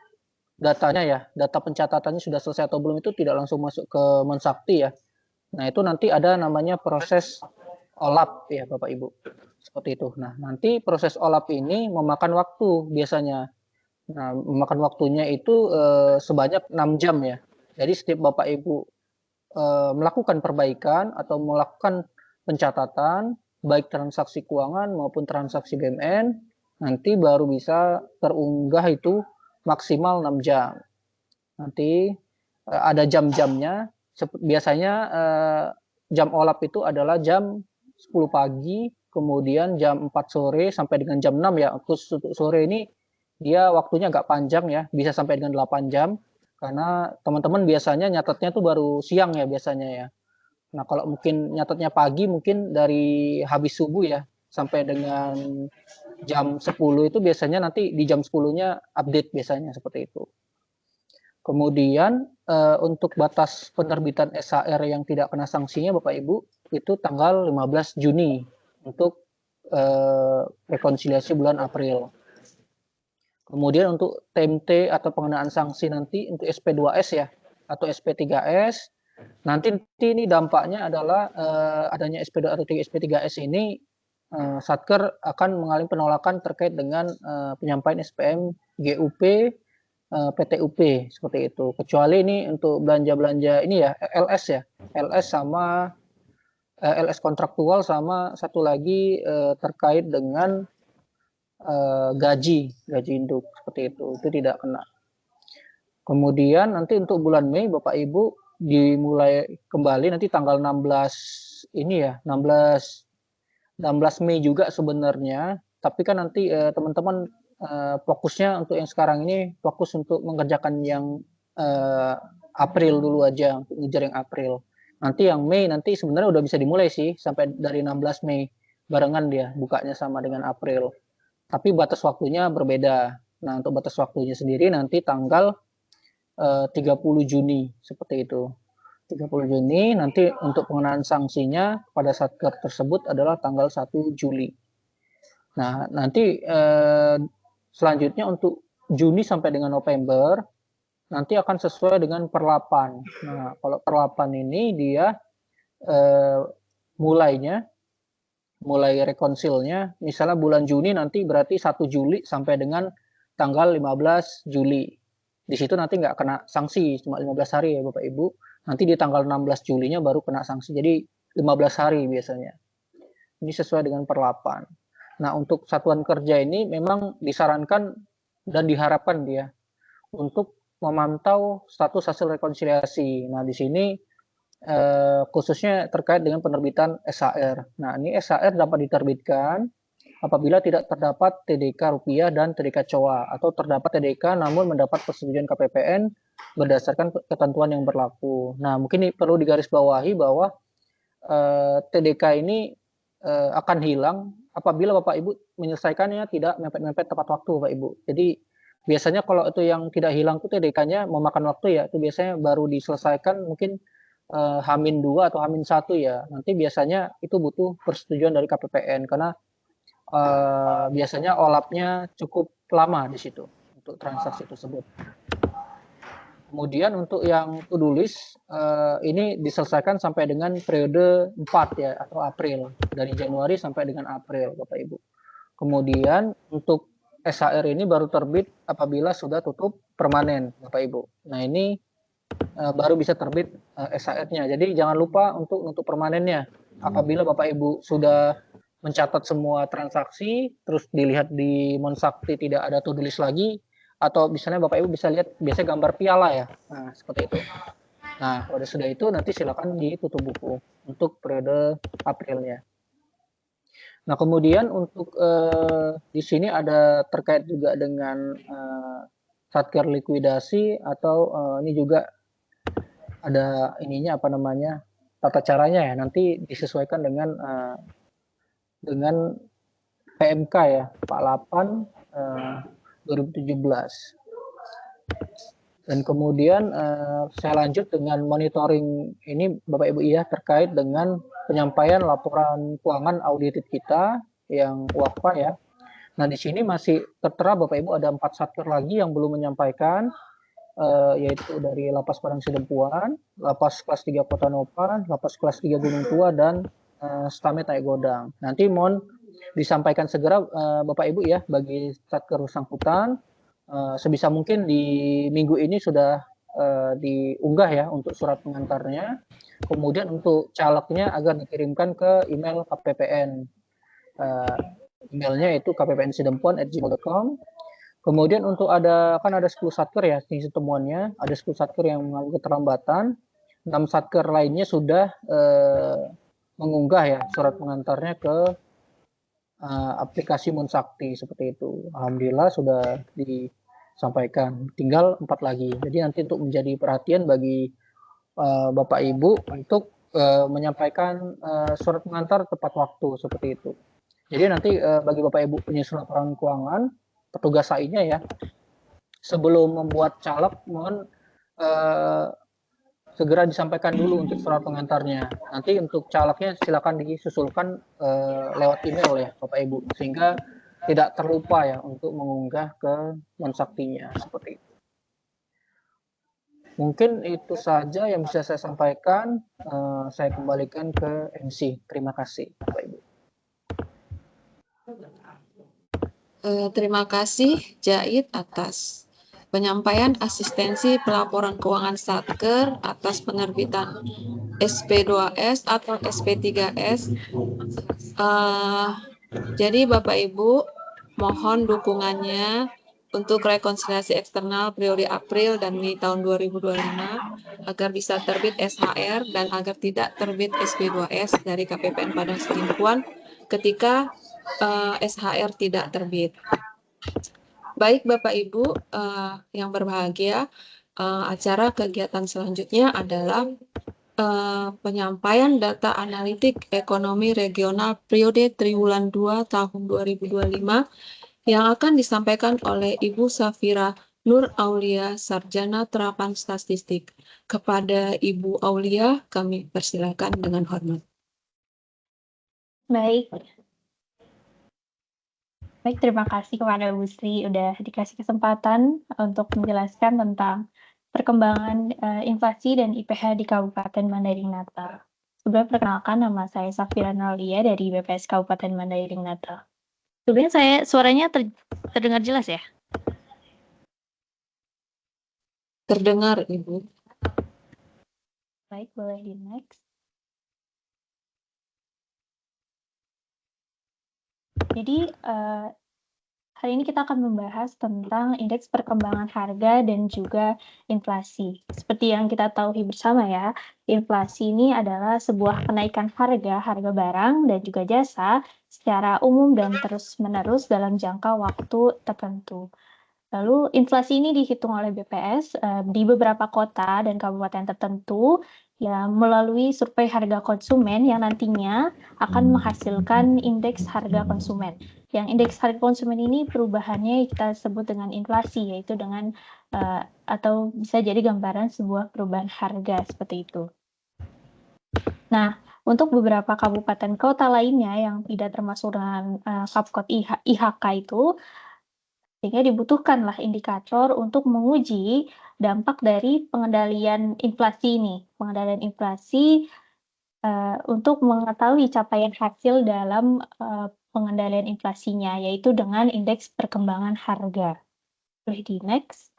datanya ya, data pencatatannya sudah selesai atau belum itu tidak langsung masuk ke Mensakti ya. Nah, itu nanti ada namanya proses OLAP ya Bapak Ibu. Seperti itu. Nah, nanti proses OLAP ini memakan waktu biasanya. Nah, memakan waktunya itu sebanyak 6 jam ya. Jadi setiap Bapak Ibu melakukan perbaikan atau melakukan pencatatan baik transaksi keuangan maupun transaksi BMN nanti baru bisa terunggah itu maksimal 6 jam. Nanti ada jam-jamnya. Biasanya jam OLAP itu adalah jam 10 pagi, kemudian jam 4 sore sampai dengan jam 6 ya. Untuk sore ini dia waktunya agak panjang ya, bisa sampai dengan 8 jam. Karena teman-teman biasanya nyatetnya tuh baru siang ya biasanya ya. Nah, kalau mungkin nyatetnya pagi mungkin dari habis subuh ya sampai dengan jam 10 itu biasanya nanti di jam 10-nya update biasanya seperti itu. Kemudian untuk batas penerbitan SHR yang tidak kena sanksinya Bapak Ibu itu tanggal 15 Juni untuk rekonsiliasi bulan April. Kemudian untuk TMT atau pengenaan sanksi nanti untuk SP2S ya atau SP3S nanti ini dampaknya adalah adanya SP2 atau SP3S ini Satker akan mengalami penolakan terkait dengan penyampaian SPM GUP PTUP seperti itu. Kecuali ini untuk belanja-belanja ini ya LS ya, LS sama LS kontraktual sama satu lagi terkait dengan gaji induk seperti itu tidak kena. Kemudian nanti untuk bulan Mei Bapak Ibu dimulai kembali nanti tanggal 16 ini ya 16 Mei juga sebenarnya, tapi kan nanti teman-teman fokusnya untuk yang sekarang ini fokus untuk mengerjakan yang April dulu aja, untuk ngejar yang April. Nanti yang Mei nanti sebenarnya udah bisa dimulai sih sampai dari 16 Mei barengan dia bukanya sama dengan April. Tapi batas waktunya berbeda. Nah, untuk batas waktunya sendiri nanti tanggal 30 Juni seperti itu. 30 Juni nanti untuk pengenaan sanksinya pada Satker tersebut adalah tanggal 1 Juli. Nah, nanti selanjutnya untuk Juni sampai dengan November nanti akan sesuai dengan perlapan. Nah, kalau perlapan ini dia mulai rekonsilnya misalnya bulan Juni nanti berarti 1 Juli sampai dengan tanggal 15 Juli. Di situ nanti nggak kena sanksi, cuma 15 hari ya Bapak Ibu. Nanti di tanggal 16 Julinya baru kena sanksi. Jadi 15 hari biasanya. Ini sesuai dengan perlapan. Nah, untuk satuan kerja ini memang disarankan dan diharapkan dia untuk memantau status hasil rekonsiliasi. Nah, di sini khususnya terkait dengan penerbitan SHR. Nah, ini SHR dapat diterbitkan apabila tidak terdapat TDK rupiah dan TDK COA atau terdapat TDK namun mendapat persetujuan KPPN berdasarkan ketentuan yang berlaku. Nah, mungkin ini perlu digarisbawahi bahwa TDK ini akan hilang apabila Bapak Ibu menyelesaikannya tidak mepet-mepet tepat waktu Bapak Ibu. Jadi biasanya kalau itu yang tidak hilang itu TDK-nya memakan waktu ya, itu biasanya baru diselesaikan mungkin H-2 atau H-1 ya. Nanti biasanya itu butuh persetujuan dari KPPN karena biasanya OLAP-nya cukup lama di situ untuk transaksi tersebut. Kemudian untuk yang to-do list ini diselesaikan sampai dengan periode 4 ya atau April, dari Januari sampai dengan April Bapak Ibu. Kemudian untuk SHR ini baru terbit apabila sudah tutup permanen Bapak Ibu. Nah, ini baru bisa terbit SHR-nya. Jadi jangan lupa untuk permanennya. Apabila Bapak Ibu sudah mencatat semua transaksi, terus dilihat di Monsakti tidak ada to-do list lagi, atau misalnya Bapak Ibu bisa lihat biasanya gambar piala ya, nah seperti itu. Nah, pada sudah itu nanti silakan ditutup buku untuk periode Aprilnya. Nah, kemudian untuk di sini ada terkait juga dengan Satker likuidasi atau ini juga ada ininya apa namanya tata caranya ya, nanti disesuaikan dengan PMK ya, Pak 8 2017. Dan kemudian saya lanjut dengan monitoring ini Bapak Ibu ya terkait dengan penyampaian laporan keuangan audited kita yang WAKPA ya. Nah, di sini masih tertera Bapak Ibu ada 4 satker lagi yang belum menyampaikan yaitu dari Lapas Padang Sidempuan, Lapas kelas 3 Kota Nopan, Lapas kelas 3 Gunung Tua dan Stame Tai Godang. Nanti mohon disampaikan segera Bapak Ibu ya bagi satker bersangkutan. Sebisa mungkin di minggu ini sudah diunggah ya untuk surat pengantarnya. Kemudian untuk calegnya agar dikirimkan ke email KPPN. Emailnya itu kppnsidempuan@gmail.com. Kemudian untuk kan ada 10 satker ya tinggi temuannya, ada 10 satker yang mengalami keterlambatan, 6 satker lainnya sudah mengunggah ya surat pengantarnya ke aplikasi Monsakti seperti itu. Alhamdulillah sudah disampaikan, tinggal 4 lagi. Jadi nanti untuk menjadi perhatian bagi Bapak Ibu untuk menyampaikan surat pengantar tepat waktu seperti itu. Jadi nanti bagi Bapak Ibu penyusun laporan keuangan, petugas AI-nya ya, sebelum membuat caleg mohon segera disampaikan dulu untuk surat pengantarnya. Nanti untuk calegnya silakan disusulkan lewat email ya Bapak Ibu, sehingga tidak terlupa ya untuk mengunggah ke Monsaktinya seperti itu. Mungkin itu saja yang bisa saya sampaikan. Saya kembalikan ke MC. Terima kasih Bapak Ibu. Terima kasih Jait atas penyampaian asistensi pelaporan keuangan Satker atas penerbitan SP2S atau SP3S. Jadi Bapak Ibu mohon dukungannya untuk rekonsiliasi eksternal periode April dan Mei tahun 2025 agar bisa terbit SHR dan agar tidak terbit SP2S dari KPPN Padang Sidimpuan ketika SHR tidak terbit. Baik Bapak Ibu yang berbahagia, acara kegiatan selanjutnya adalah penyampaian data analitik ekonomi regional periode triwulan 2 tahun 2025 yang akan disampaikan oleh Ibu Safira Nur Aulia, Sarjana Terapan Statistik. Kepada Ibu Aulia, kami persilakan dengan hormat. Baik, terima kasih kepada Bu Sri udah dikasih kesempatan untuk menjelaskan tentang perkembangan inflasi dan IPH di Kabupaten Mandailing Natal. Sebelumnya perkenalkan, nama saya Safira Naulia dari BPS Kabupaten Mandailing Natal. Sebelumnya suaranya terdengar jelas ya? Terdengar, Ibu. Baik, boleh di next. Jadi, hari ini kita akan membahas tentang indeks perkembangan harga dan juga inflasi. Seperti yang kita tahu bersama ya, inflasi ini adalah sebuah kenaikan harga barang dan juga jasa secara umum dan terus-menerus dalam jangka waktu tertentu. Lalu inflasi ini dihitung oleh BPS di beberapa kota dan kabupaten tertentu ya melalui survei harga konsumen yang nantinya akan menghasilkan indeks harga konsumen. Yang indeks harga konsumen ini perubahannya kita sebut dengan inflasi, yaitu dengan atau bisa jadi gambaran sebuah perubahan harga seperti itu. Nah, untuk beberapa kabupaten kota lainnya yang tidak termasuk dengan Kapkot IHK itu, sehingga dibutuhkanlah indikator untuk menguji dampak dari pengendalian inflasi ini. Pengendalian inflasi untuk mengetahui capaian hasil dalam pengendalian inflasinya, yaitu dengan indeks perkembangan harga. Boleh di next.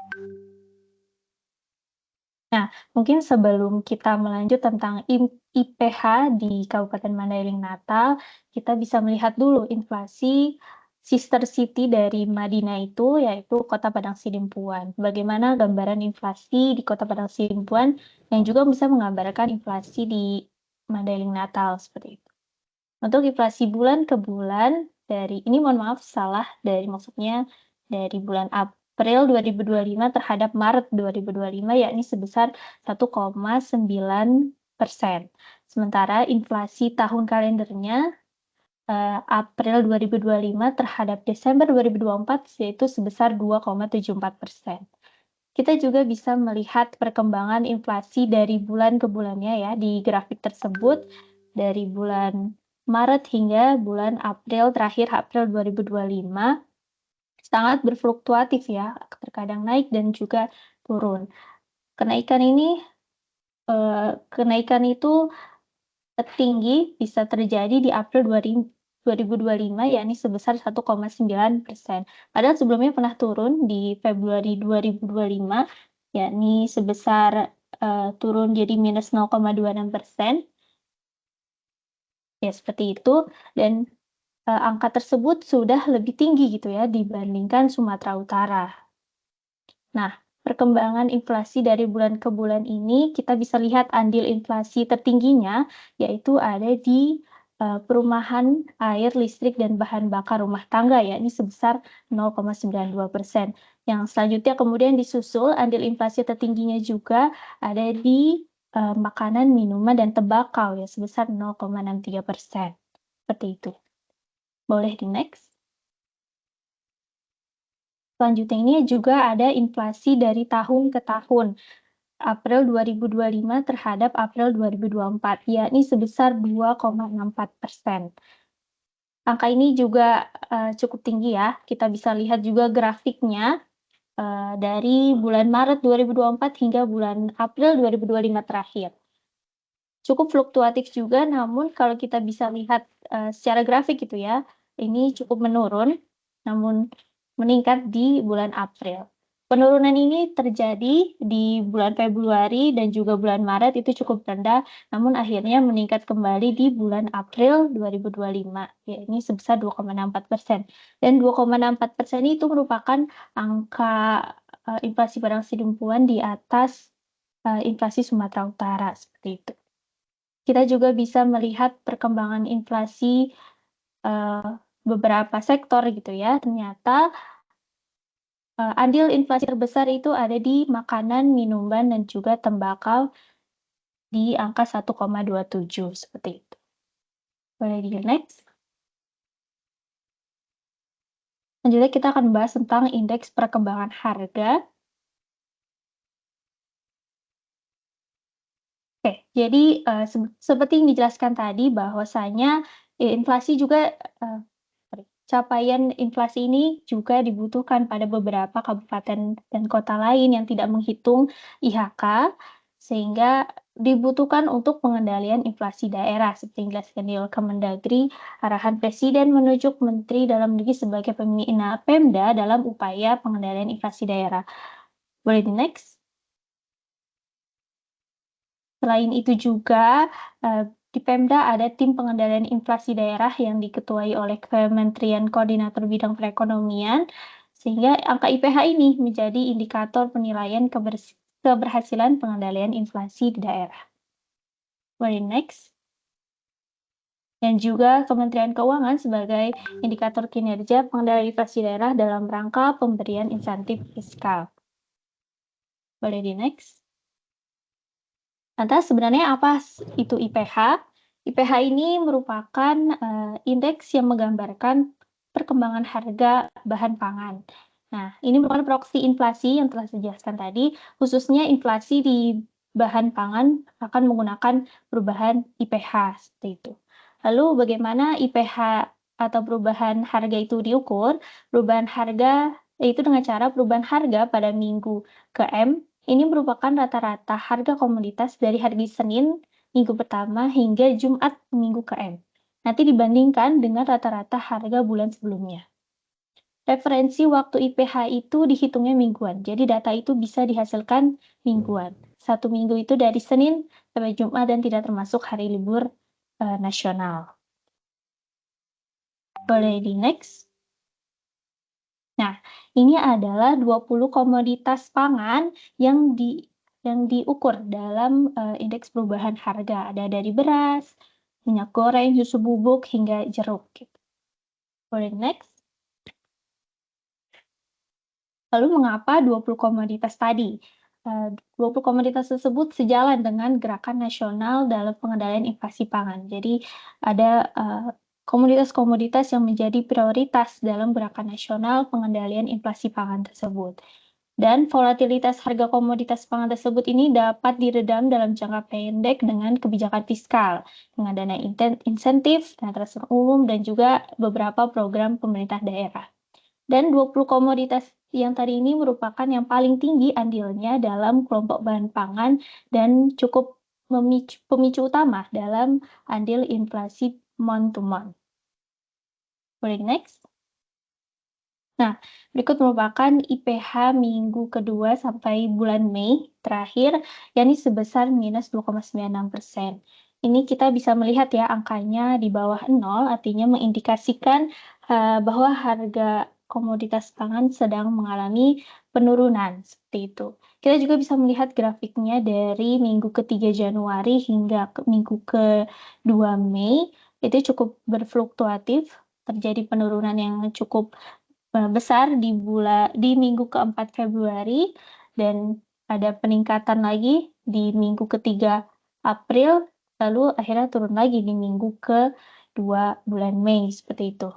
Nah, mungkin sebelum kita melanjut tentang IPH di Kabupaten Mandailing Natal, kita bisa melihat dulu inflasi sister city dari Madinah itu, yaitu Kota Padang Sidimpuan. Bagaimana gambaran inflasi di Kota Padang Sidimpuan yang juga bisa menggambarkan inflasi di Mandailing Natal seperti itu. Untuk inflasi bulan ke bulan ini mohon maaf salah maksudnya dari bulan April 2025 terhadap Maret 2025 yakni sebesar 1,9%. Sementara inflasi tahun kalendernya April 2025 terhadap Desember 2024 yaitu sebesar 2,74%. Kita juga bisa melihat perkembangan inflasi dari bulan ke bulannya ya di grafik tersebut dari bulan Maret hingga bulan April terakhir April 2025 sangat berfluktuatif ya, terkadang naik dan juga turun. Kenaikan itu tertinggi bisa terjadi di April 2025 yakni sebesar 1,9%. Padahal sebelumnya pernah turun di Februari 2025 yakni sebesar turun jadi minus 0,26%. Ya seperti itu dan angka tersebut sudah lebih tinggi gitu ya dibandingkan Sumatera Utara. Nah, perkembangan inflasi dari bulan ke bulan ini kita bisa lihat andil inflasi tertingginya yaitu ada di perumahan, air, listrik, dan bahan bakar rumah tangga ya ini sebesar 0,92%. Yang selanjutnya kemudian disusul andil inflasi tertingginya juga ada di makanan, minuman, dan tembakau ya sebesar 0,63%. Seperti itu. Boleh di next. Selanjutnya ini juga ada inflasi dari tahun ke tahun. April 2025 terhadap April 2024, yakni sebesar 2,64%. Angka ini juga cukup tinggi ya. Kita bisa lihat juga grafiknya dari bulan Maret 2024 hingga bulan April 2025 terakhir. Cukup fluktuatif juga, namun kalau kita bisa lihat secara grafik gitu ya, ini cukup menurun, namun meningkat di bulan April. Penurunan ini terjadi di bulan Februari dan juga bulan Maret itu cukup rendah, namun akhirnya meningkat kembali di bulan April 2025, yakni sebesar 2,64%. Dan 2,64% itu merupakan angka inflasi barang sidumpuan di atas inflasi Sumatera Utara, seperti itu. Kita juga bisa melihat perkembangan inflasi beberapa sektor gitu ya. Ternyata andil inflasi terbesar itu ada di makanan, minuman, dan juga tembakau di angka 1,27 seperti itu. Boleh di next. Selanjutnya kita akan bahas tentang indeks perkembangan harga. Oke, jadi seperti yang dijelaskan tadi bahwasanya inflasi juga capaian inflasi ini juga dibutuhkan pada beberapa kabupaten dan kota lain yang tidak menghitung IHK, sehingga dibutuhkan untuk pengendalian inflasi daerah, seperti yang dijelaskan di Kemendagri, arahan Presiden menunjuk Menteri Dalam Negeri sebagai pembina Pemda dalam upaya pengendalian inflasi daerah. Boleh di next? Selain itu juga, di Pemda ada tim pengendalian inflasi daerah yang diketuai oleh Kementerian Koordinator Bidang Perekonomian, sehingga angka IPH ini menjadi indikator penilaian keberhasilan pengendalian inflasi di daerah. Boleh next. Dan juga Kementerian Keuangan sebagai indikator kinerja pengendalian inflasi daerah dalam rangka pemberian insentif fiskal. Boleh di next. Lantas sebenarnya apa itu IPH? IPH ini merupakan indeks yang menggambarkan perkembangan harga bahan pangan. Nah, ini merupakan proksi inflasi yang telah dijelaskan tadi, khususnya inflasi di bahan pangan akan menggunakan perubahan IPH seperti itu. Lalu bagaimana IPH atau perubahan harga itu diukur? Perubahan harga yaitu dengan cara perubahan harga pada minggu ke M. Ini merupakan rata-rata harga komoditas dari hari Senin minggu pertama hingga Jumat minggu ke M. Nanti dibandingkan dengan rata-rata harga bulan sebelumnya. Referensi waktu IPH itu dihitungnya mingguan, jadi data itu bisa dihasilkan mingguan. Satu minggu itu dari Senin sampai Jumat dan tidak termasuk hari libur nasional. Boleh di next. Nah, ini adalah 20 komoditas pangan yang diukur dalam indeks perubahan harga. Ada dari beras, minyak goreng, susu bubuk, hingga jeruk. Gitu. Boleh next. Lalu mengapa 20 komoditas tadi? 20 komoditas tersebut sejalan dengan gerakan nasional dalam pengendalian inflasi pangan. Jadi ada komoditas-komoditas yang menjadi prioritas dalam gerakan nasional pengendalian inflasi pangan tersebut. Dan volatilitas harga komoditas pangan tersebut ini dapat diredam dalam jangka pendek dengan kebijakan fiskal, dengan dana insentif, dana transfer umum, dan juga beberapa program pemerintah daerah. Dan 20 komoditas yang tadi ini merupakan yang paling tinggi andilnya dalam kelompok bahan pangan dan cukup pemicu utama dalam andil inflasi month to month. Boleh next. Nah, berikut merupakan IPH minggu kedua sampai bulan Mei terakhir, yakni sebesar minus 2,96%. Ini kita bisa melihat ya angkanya di bawah 0, artinya mengindikasikan bahwa harga komoditas pangan sedang mengalami penurunan, seperti itu. Kita juga bisa melihat grafiknya dari minggu ke-3 Januari hingga minggu ke-2 Mei, itu cukup berfluktuatif, terjadi penurunan yang cukup besar di minggu ke-4 Februari, dan ada peningkatan lagi di minggu ke-3 April, lalu akhirnya turun lagi di minggu ke-2 bulan Mei, seperti itu.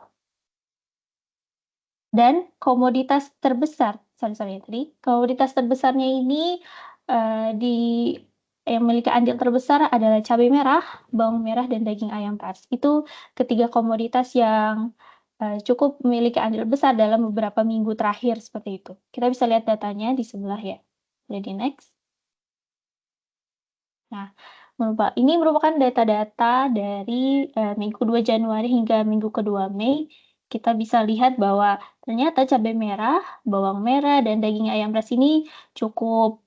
Dan komoditas terbesar, komoditas terbesarnya ini yang memiliki andil terbesar adalah cabai merah, bawang merah, dan daging ayam ras. Itu ketiga komoditas yang cukup memiliki andil besar dalam beberapa minggu terakhir seperti itu. Kita bisa lihat datanya di sebelah ya. Boleh di next. Nah, ini merupakan data-data dari minggu 2 Januari hingga minggu ke-2 Mei. Kita bisa lihat bahwa ternyata cabai merah, bawang merah, dan daging ayam ras ini cukup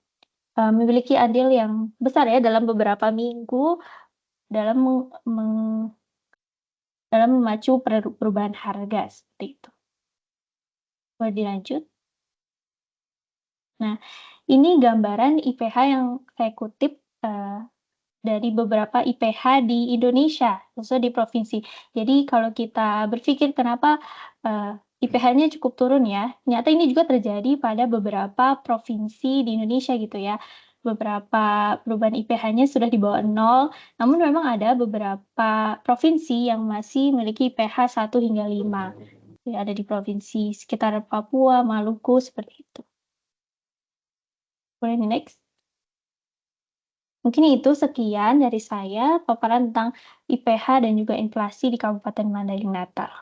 memiliki andil yang besar ya dalam beberapa minggu dalam memacu perubahan harga seperti itu. Boleh dilanjut? Nah, ini gambaran IPH yang saya kutip dari beberapa IPH di Indonesia, khususnya di provinsi. Jadi kalau kita berpikir kenapa IPH-nya cukup turun ya, ternyata ini juga terjadi pada beberapa provinsi di Indonesia gitu ya. Beberapa perubahan IPH-nya sudah di bawah 0, namun memang ada beberapa provinsi yang masih memiliki IPH 1 hingga 5. Ya, ada di provinsi sekitar Papua, Maluku, seperti itu. Boleh next? Mungkin itu sekian dari saya, paparan tentang IPH dan juga inflasi di Kabupaten Mandailing Natal.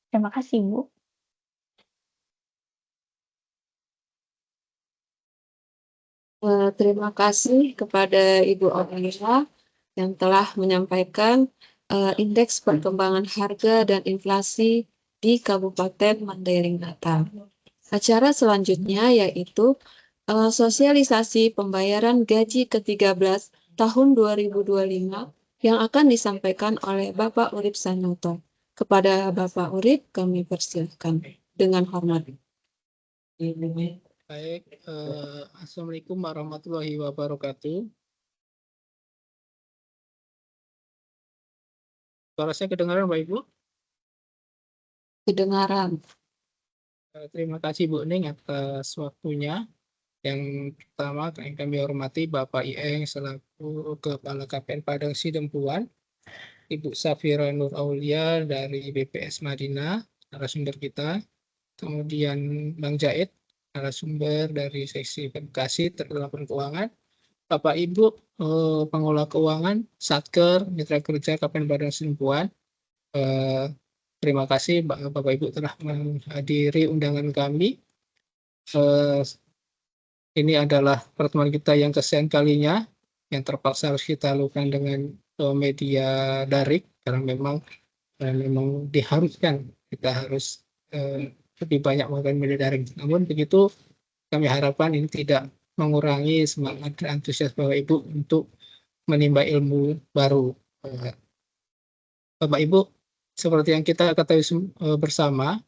Terima kasih, Bu. Terima kasih kepada Ibu Omira yang telah menyampaikan indeks perkembangan harga dan inflasi di Kabupaten Mandailing Natal. Acara selanjutnya yaitu sosialisasi pembayaran gaji ke-13 tahun 2025 yang akan disampaikan oleh Bapak Urip Sanoto. Kepada Bapak Urip, kami persilahkan dengan hormat. Baik, Assalamualaikum warahmatullahi wabarakatuh. Suara saya kedengaran, Bapak Ibu? Kedengaran. Terima kasih Bu Ning atas waktunya. Yang pertama yang kami hormati Bapak Ieng selaku Kepala KPN Padang Sidempuan, Ibu Safira Nur Aulia dari BPS Madinah, narasumber kita, kemudian Bang Jaid, narasumber dari seksi edukasi terlaporan keuangan, Bapak Ibu pengelola keuangan, Satker, Mitra Kerja KPN Padang Sidempuan. Terima kasih Bapak Ibu telah menghadiri undangan kami. Ini adalah pertemuan kita yang kesekian kalinya yang terpaksa harus kita lakukan dengan media daring karena memang diharuskan kita harus lebih banyak menggunakan media daring. Namun begitu kami harapkan ini tidak mengurangi semangat dan antusias Bapak Ibu untuk menimba ilmu baru. Bapak Ibu, seperti yang kita ketahui bersama,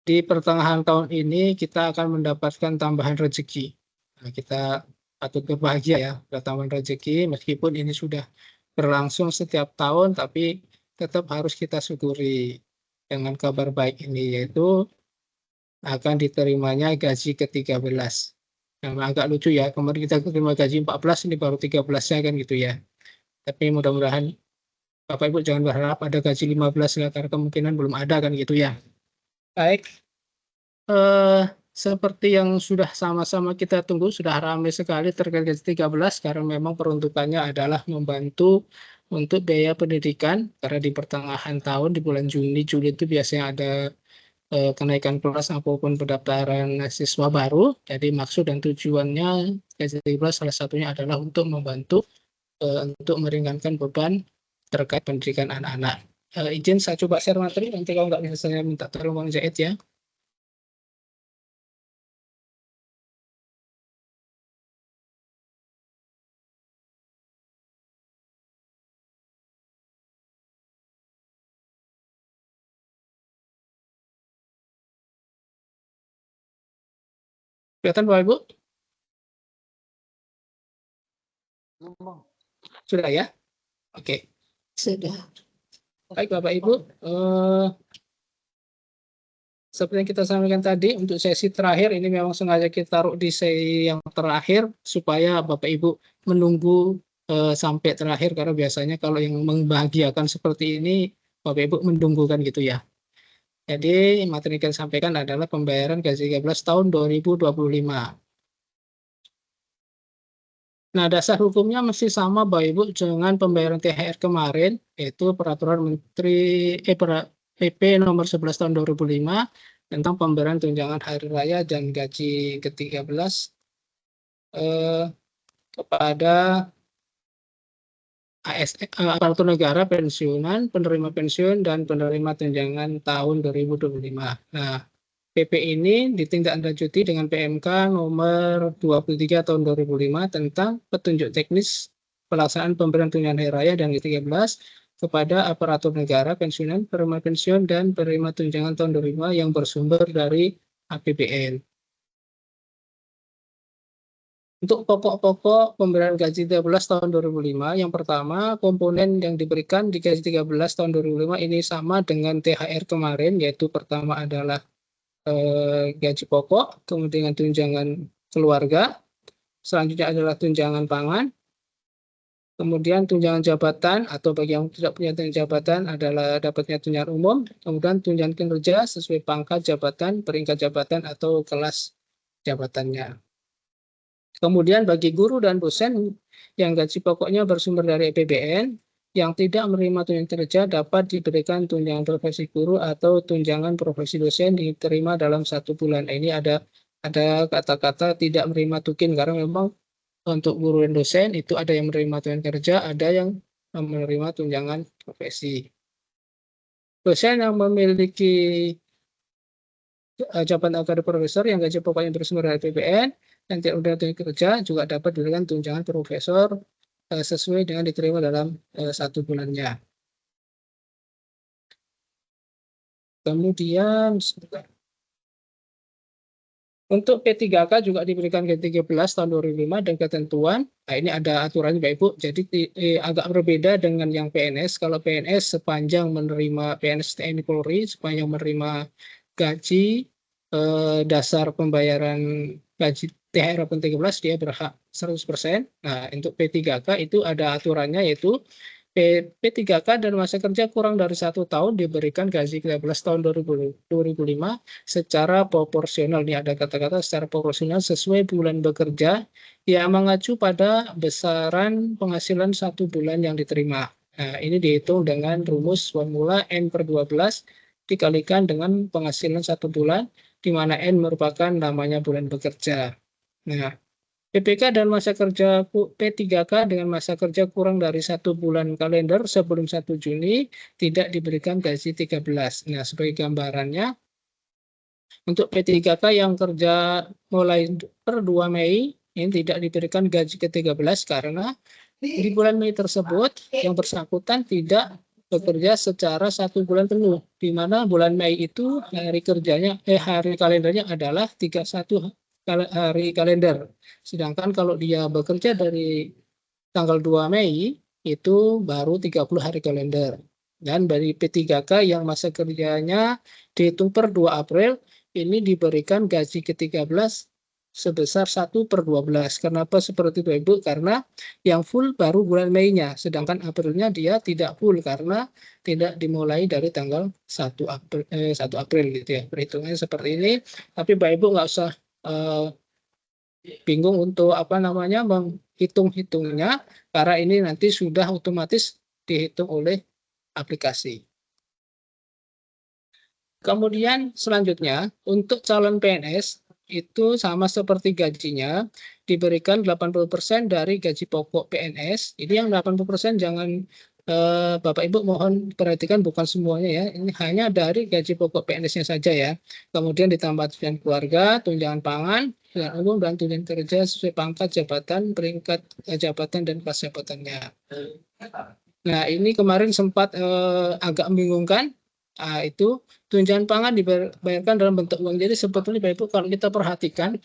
di pertengahan tahun ini kita akan mendapatkan tambahan rezeki. Nah, kita patut berbahagia ya, ada tambahan rezeki meskipun ini sudah berlangsung setiap tahun, tapi tetap harus kita syukuri dengan kabar baik ini, yaitu akan diterimanya gaji ke-13. Nah, agak lucu ya, kemarin kita terima gaji 14, ini baru 13-nya kan gitu ya. Tapi mudah-mudahan Bapak Ibu jangan berharap ada gaji 15 lah, karena kemungkinan belum ada kan gitu ya. Baik, seperti yang sudah sama-sama kita tunggu, sudah ramai sekali terkait gaji 13 karena memang peruntukannya adalah membantu untuk biaya pendidikan, karena di pertengahan tahun di bulan Juni, Juli itu biasanya ada kenaikan kelas maupun pendaftaran siswa baru. Jadi maksud dan tujuannya gaji 13 salah satunya adalah untuk membantu untuk meringankan beban terkait pendidikan anak-anak. Izin saya coba share materi, nanti kalau nggak bisa saya minta tolong Bang Zaid ya. Kelihatan Bapak Ibu? Sudah ya? Oke. Sudah. Baik Bapak Ibu, seperti yang kita sampaikan tadi, untuk sesi terakhir ini memang sengaja kita taruh di sesi yang terakhir supaya Bapak Ibu menunggu sampai terakhir, karena biasanya kalau yang membahagiakan seperti ini Bapak Ibu menunggu kan gitu ya. Jadi materi yang kita sampaikan adalah pembayaran gaji 13 tahun 2025. Nah, dasar hukumnya masih sama Bapak Ibu dengan pembayaran THR kemarin, yaitu Peraturan Menteri PP nomor 11 tahun 2005 tentang pembayaran tunjangan hari raya dan gaji ke-13 kepada aparatur negara, pensiunan, penerima pensiun, dan penerima tunjangan tahun 2025. Nah, PP ini ditindaklanjuti dengan PMK nomor 23 tahun 2005 tentang petunjuk teknis pelaksanaan pemberian tunjangan hari raya dan ke-13 kepada aparatur negara, pensiunan, penerima pensiun, dan penerima tunjangan tahun 2005 yang bersumber dari APBN. Untuk pokok-pokok pemberian gaji 13 tahun 2005, yang pertama, komponen yang diberikan di gaji 13 tahun 2005 ini sama dengan THR kemarin, yaitu pertama adalah gaji pokok, kemudian tunjangan keluarga, selanjutnya adalah tunjangan pangan, kemudian tunjangan jabatan, atau bagi yang tidak punya tunjangan jabatan adalah dapatnya tunjangan umum, kemudian tunjangan kinerja sesuai pangkat jabatan, peringkat jabatan, atau kelas jabatannya. Kemudian bagi guru dan dosen yang gaji pokoknya bersumber dari APBN, yang tidak menerima tunjangan kinerja dapat diberikan tunjangan profesi guru atau tunjangan profesi dosen diterima dalam 1 bulan. Ini ada kata-kata tidak menerima tukin, karena memang untuk guru dan dosen itu ada yang menerima tunjangan kerja, ada yang menerima tunjangan profesi. Dosen yang memiliki jabatan akademik profesor yang gaji pokoknya bersumber dari APBN yang tidak menerima tunjangan kerja juga dapat diberikan tunjangan profesor sesuai dengan diterima dalam 1 bulannya. Kemudian untuk P3K juga diberikan ke-13 tahun 2005 dan ketentuan. Nah, ini ada aturannya Bapak Ibu. Jadi agak berbeda dengan yang PNS. Kalau PNS sepanjang menerima PNS TNI Polri, sepanjang menerima gaji dasar pembayaran gaji THR 13 dia berhak 100%. Nah, untuk P3K itu ada aturannya, yaitu P3K dan masa kerja kurang dari 1 tahun diberikan gaji 13 tahun 2005 secara proporsional. Ini ada kata-kata secara proporsional sesuai bulan bekerja yang mengacu pada besaran penghasilan 1 bulan yang diterima. Nah, ini dihitung dengan rumus formula N/12 dikalikan dengan penghasilan 1 bulan, di mana N merupakan namanya bulan bekerja. Nah, PPK dan masa kerja P3K dengan masa kerja kurang dari 1 bulan kalender sebelum 1 Juni tidak diberikan gaji 13. Nah, sebagai gambarannya, untuk P3K yang kerja mulai per 2 Mei ini tidak diberikan gaji ke-13 karena di bulan Mei tersebut yang bersangkutan tidak bekerja secara 1 bulan penuh, di mana bulan Mei itu hari kalendernya adalah 31 hari kalender. Sedangkan kalau dia bekerja dari tanggal 2 Mei itu baru 30 hari kalender. Dan dari P3K yang masa kerjanya dihitung per 2 April ini diberikan gaji ke-13 sebesar 1/12. Kenapa seperti itu Ibu? Karena yang full baru bulan Mei-nya, sedangkan Aprilnya dia tidak full karena tidak dimulai dari tanggal 1 April gitu ya. Perhitungannya seperti ini, tapi Bapak Ibu nggak usah bingung untuk menghitung-hitungnya, karena ini nanti sudah otomatis dihitung oleh aplikasi. Kemudian selanjutnya untuk calon PNS itu sama seperti gajinya diberikan 80% dari gaji pokok PNS. Ini yang 80% jangan Bapak Ibu mohon perhatikan, bukan semuanya ya. Ini hanya dari gaji pokok PNS-nya saja ya. Kemudian ditambah tunjangan keluarga, tunjangan pangan, tunjangan umum, dan tunjangan kerja sesuai pangkat jabatan, peringkat jabatan, dan kelas jabatannya. Nah, ini kemarin sempat agak membingungkan. Itu tunjangan pangan dibayarkan dalam bentuk uang. Jadi sebetulnya Bapak Ibu kalau kita perhatikan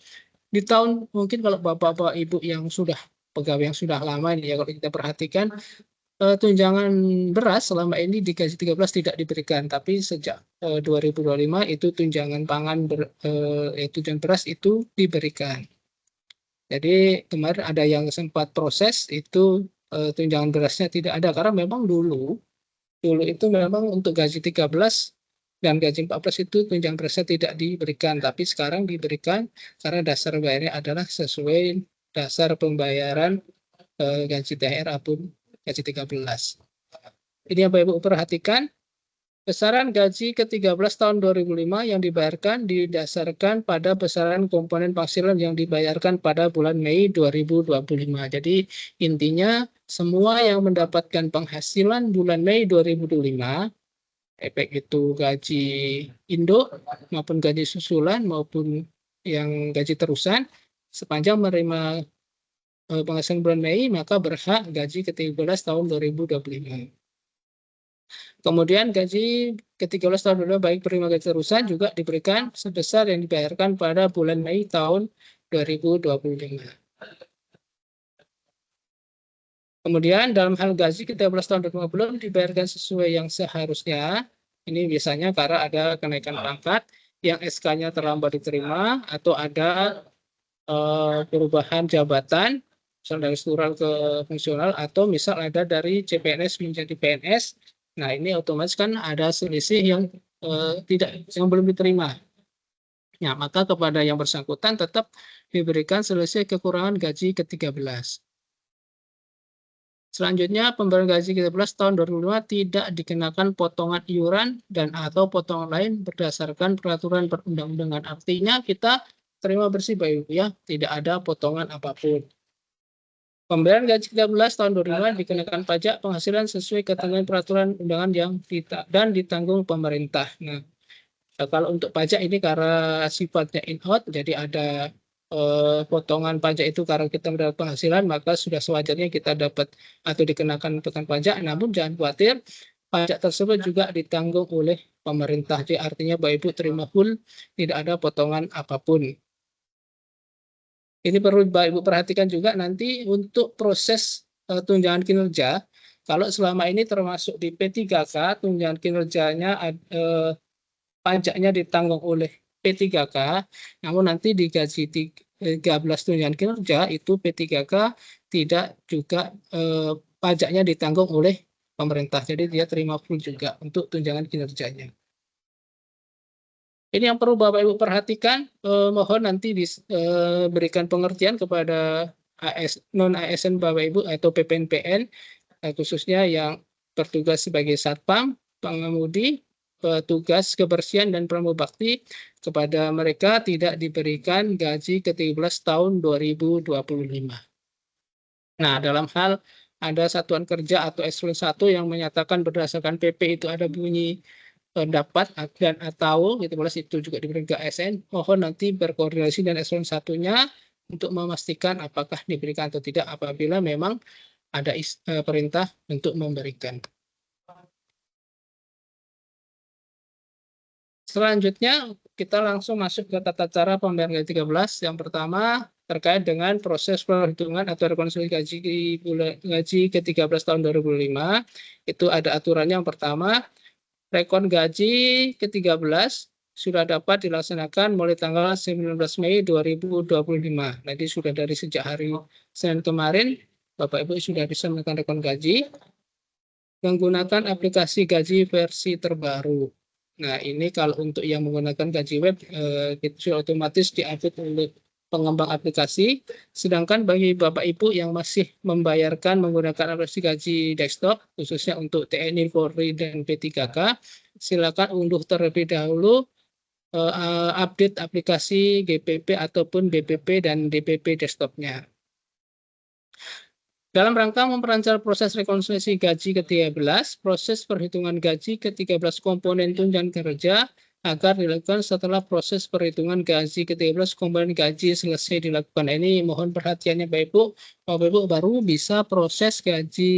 di tahun, mungkin kalau Bapak Ibu yang sudah pegawai yang sudah lama ini ya, kalau kita perhatikan tunjangan beras selama ini di gaji 13 tidak diberikan, tapi sejak 2025 itu tunjangan pangan tunjangan beras itu diberikan. Jadi kemarin ada yang sempat proses itu tunjangan berasnya tidak ada, karena memang dulu itu memang untuk gaji 13 dan gaji 14 itu tunjangan berasnya tidak diberikan, tapi sekarang diberikan karena dasar bayarnya adalah sesuai dasar pembayaran gaji THR ataupun gaji 13. Ini yang Bapak Ibu perhatikan. Besaran gaji ke-13 tahun 2005 yang dibayarkan didasarkan pada besaran komponen penghasilan yang dibayarkan pada bulan Mei 2025. Jadi intinya semua yang mendapatkan penghasilan bulan Mei 2025, efek itu gaji induk maupun gaji susulan maupun yang gaji terusan, sepanjang menerima penghasilan bulan Mei maka berhak gaji ke-13 tahun 2025. Kemudian gaji ke-13 tahun 2025 baik penerima gaji terusan juga diberikan sebesar yang dibayarkan pada bulan Mei tahun 2025. Kemudian dalam hal gaji ke-13 tahun 2025 belum dibayarkan sesuai yang seharusnya, ini biasanya karena ada kenaikan pangkat yang SK-nya terlambat diterima atau ada perubahan jabatan, misal dari struktural ke fungsional, atau misal ada dari CPNS menjadi PNS. Nah, ini otomatis kan ada selisih yang yang belum diterima. Ya, maka kepada yang bersangkutan tetap diberikan selisih kekurangan gaji ke-13. Selanjutnya, pemberian gaji ke-13 tahun 2005 tidak dikenakan potongan iuran dan atau potongan lain berdasarkan peraturan perundang-undangan. Artinya kita terima bersih Bapak Ibu ya, tidak ada potongan apapun. Pemberian gaji ke-13 tahun 2005 dikenakan pajak penghasilan sesuai ketentuan peraturan undangan yang dan ditanggung pemerintah. Nah, kalau untuk pajak ini karena sifatnya in-out, jadi ada potongan pajak itu karena kita mendapat penghasilan, maka sudah sewajarnya kita dapat atau dikenakan potongan pajak. Namun jangan khawatir, pajak tersebut juga ditanggung oleh pemerintah. Jadi artinya Bapak Ibu terima full, tidak ada potongan apapun. Ini perlu Bapak Ibu perhatikan juga nanti untuk proses tunjangan kinerja. Kalau selama ini termasuk di P3K, tunjangan kinerjanya pajaknya ditanggung oleh P3K, namun nanti di gaji 13 tunjangan kinerja itu P3K tidak juga pajaknya ditanggung oleh pemerintah. Jadi dia terima full juga untuk tunjangan kinerjanya. Ini yang perlu Bapak Ibu perhatikan, mohon nanti diberikan pengertian kepada non-ASN Bapak Ibu atau PPNPN, khususnya yang bertugas sebagai satpam, pengemudi, petugas kebersihan dan pramubakti, kepada mereka tidak diberikan gaji ke-13 tahun 2025. Nah, dalam hal ada satuan kerja atau eselon 1 yang menyatakan berdasarkan PP itu ada bunyi dapat dan atau itu juga diberikan ke ASN, mohon nanti berkoordinasi dengan eselon 1-nya untuk memastikan apakah diberikan atau tidak apabila memang ada perintah untuk memberikan. Selanjutnya kita langsung masuk ke tata cara pembayaran gaji 13. Yang pertama terkait dengan proses perhitungan atau rekonsiliasi gaji ke-13 tahun 2005. Itu ada aturannya. Yang pertama, rekon gaji ke-13 sudah dapat dilaksanakan mulai tanggal 19 Mei 2025. Nanti sudah dari sejak hari Senin kemarin, Bapak Ibu sudah bisa melakukan rekon gaji menggunakan aplikasi gaji versi terbaru. Nah, ini kalau untuk yang menggunakan gaji web, itu otomatis diupdate oleh pengembang aplikasi. Sedangkan bagi Bapak Ibu yang masih membayarkan menggunakan aplikasi gaji desktop, khususnya untuk TNI, Polri, dan P3K, silakan unduh terlebih dahulu update aplikasi GPP ataupun BPP dan DPP desktopnya. Dalam rangka memperlancar proses rekonsiliasi gaji ke-13, proses perhitungan gaji ke-13 komponen tunjangan kerja agar dilakukan setelah proses perhitungan gaji ke-13 komponen gaji selesai dilakukan. Ini mohon perhatiannya Bapak Ibu. Bapak Ibu baru bisa proses gaji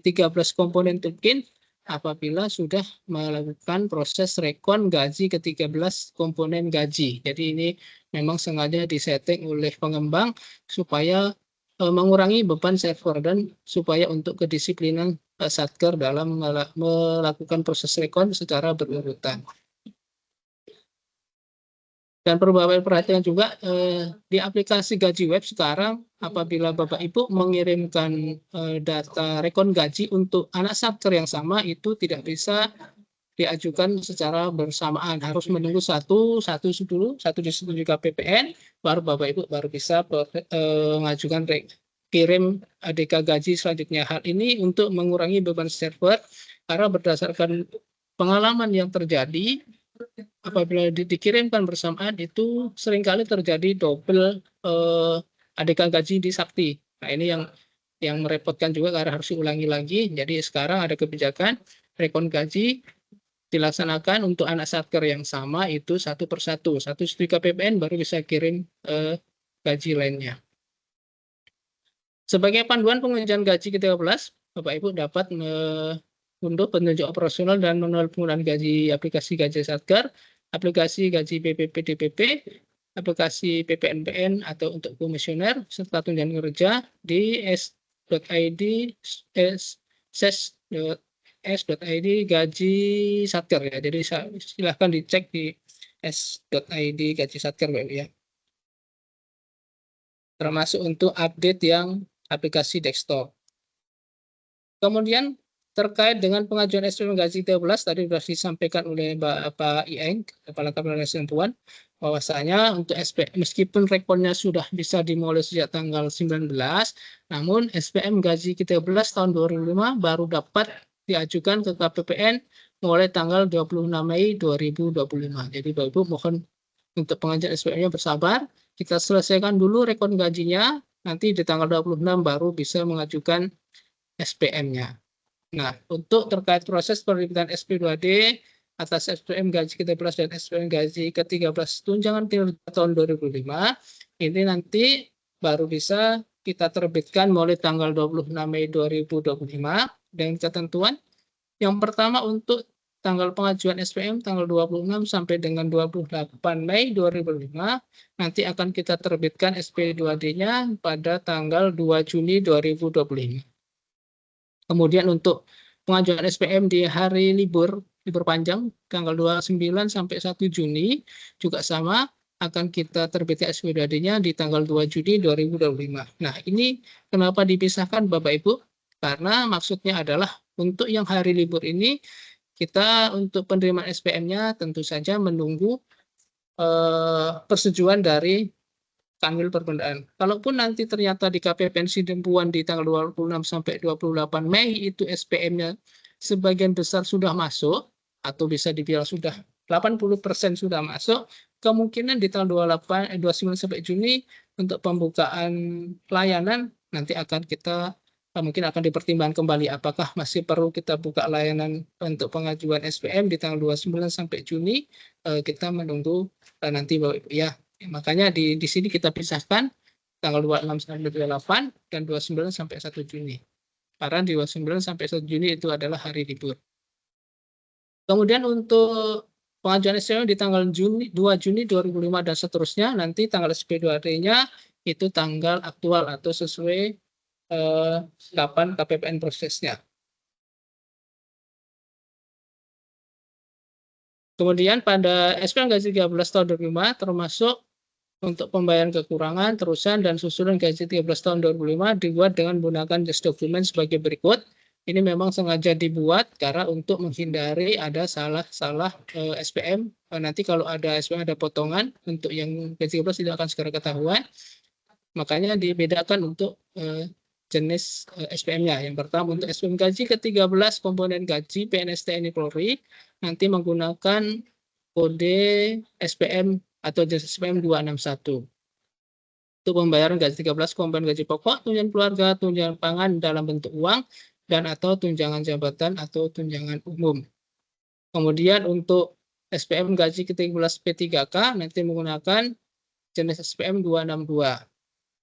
13 komponen tunjangan apabila sudah melakukan proses rekon gaji ke-13 komponen gaji. Jadi ini memang sengaja disetting oleh pengembang supaya mengurangi beban server dan supaya untuk kedisiplinan Satker dalam melakukan proses rekon secara berurutan. Dan perlu Bapak perhatikan juga di aplikasi gaji web sekarang apabila Bapak Ibu mengirimkan data rekon gaji untuk anak Satker yang sama itu tidak bisa diajukan secara bersamaan, harus menunggu satu dulu, satu disetujui KPPN, baru Bapak Ibu baru bisa mengajukan kirim ADK gaji selanjutnya. Hal ini untuk mengurangi beban server karena berdasarkan pengalaman yang terjadi apabila dikirimkan bersamaan itu seringkali terjadi double ADK gaji di Sakti. Nah, ini yang merepotkan juga karena harus diulangi lagi. Jadi sekarang ada kebijakan rekon gaji dilaksanakan untuk anak satker yang sama itu satu persatu. Satu studi KPPN baru bisa kirim gaji lainnya. Sebagai panduan pengujian gaji ke-13, Bapak Ibu dapat mengunduh petunjuk operasional dan manual penggunaan gaji aplikasi gaji satker, aplikasi gaji PPP DPP, aplikasi PPNBN atau untuk komisioner serta tunjangan kerja di s.id s.id gaji satker ya. Jadi silahkan dicek di s.id gaji satker Bapak Ibu ya. Termasuk untuk update yang aplikasi desktop. Kemudian terkait dengan pengajuan SPM gaji 13 tadi sudah disampaikan oleh Bapak Ieng, Kepala Kabinete Sentuhan, bahwasanya untuk SPM meskipun rekonnya sudah bisa dimulai sejak tanggal 19, namun SPM gaji 13 tahun 2005 baru dapat diajukan ke KPPN mulai tanggal 26 Mei 2025. Jadi Bapak Ibu mohon untuk pengajuan SPM-nya bersabar, kita selesaikan dulu rekon gajinya, nanti di tanggal 26 baru bisa mengajukan SPM-nya. Nah, untuk terkait proses penerbitan SP2D atas SPM gaji ke-13 dan SPM gaji ke-13 tunjangan kinerja tahun 2005, ini nanti baru bisa kita terbitkan mulai tanggal 26 Mei 2025 dengan ketentuan yang pertama untuk tanggal pengajuan SPM tanggal 26 sampai dengan 28 Mei 2005 nanti akan kita terbitkan SP2D-nya pada tanggal 2 Juni 2025. Kemudian untuk pengajuan SPM di hari libur panjang tanggal 29 sampai 1 Juni juga sama akan kita terbitkan SP2D-nya di tanggal 2 Juni 2025. Nah, ini kenapa dipisahkan Bapak Ibu? Karena maksudnya adalah untuk yang hari libur ini kita untuk penerimaan SPM-nya tentu saja menunggu persetujuan dari Kanwil Perpendaan. Kalaupun nanti ternyata di KPPN Sidempuan di tanggal 26 sampai 28 Mei itu SPM-nya sebagian besar sudah masuk atau bisa dibilang sudah 80% sudah masuk, kemungkinan di tanggal 29 sampai Juni untuk pembukaan pelayanan nanti akan kita mungkin akan dipertimbangkan kembali apakah masih perlu kita buka layanan untuk pengajuan SPM di tanggal 29 sampai Juni. Kita menunggu nanti Bapak Ibu ya. Makanya di sini kita pisahkan tanggal 26 sampai 28 dan 29 sampai 1 Juni. Karena di 29 sampai 1 Juni itu adalah hari libur. Kemudian untuk pengajuan SPM di tanggal 2 Juni 2005 dan seterusnya nanti tanggal SP2D-nya itu tanggal aktual atau sesuai kapan KPPN prosesnya. Kemudian pada SPM gaji 13 tahun 2005 termasuk untuk pembayaran kekurangan, terusan, dan susulan gaji 13 tahun 2005 dibuat dengan menggunakan just dokumen sebagai berikut. Ini memang sengaja dibuat karena untuk menghindari ada salah-salah SPM. Nanti kalau ada SPM ada potongan untuk yang gaji 13 tidak akan segera ketahuan. Makanya dibedakan untuk jenis SPM-nya. Yang pertama untuk SPM gaji ke-13 komponen gaji PNS TNI Polri nanti menggunakan kode SPM atau jenis SPM 261. Untuk pembayaran gaji 13 komponen gaji pokok, tunjangan keluarga, tunjangan pangan dalam bentuk uang, dan atau tunjangan jabatan atau tunjangan umum. Kemudian untuk SPM gaji ke-13 P3K nanti menggunakan jenis SPM 262.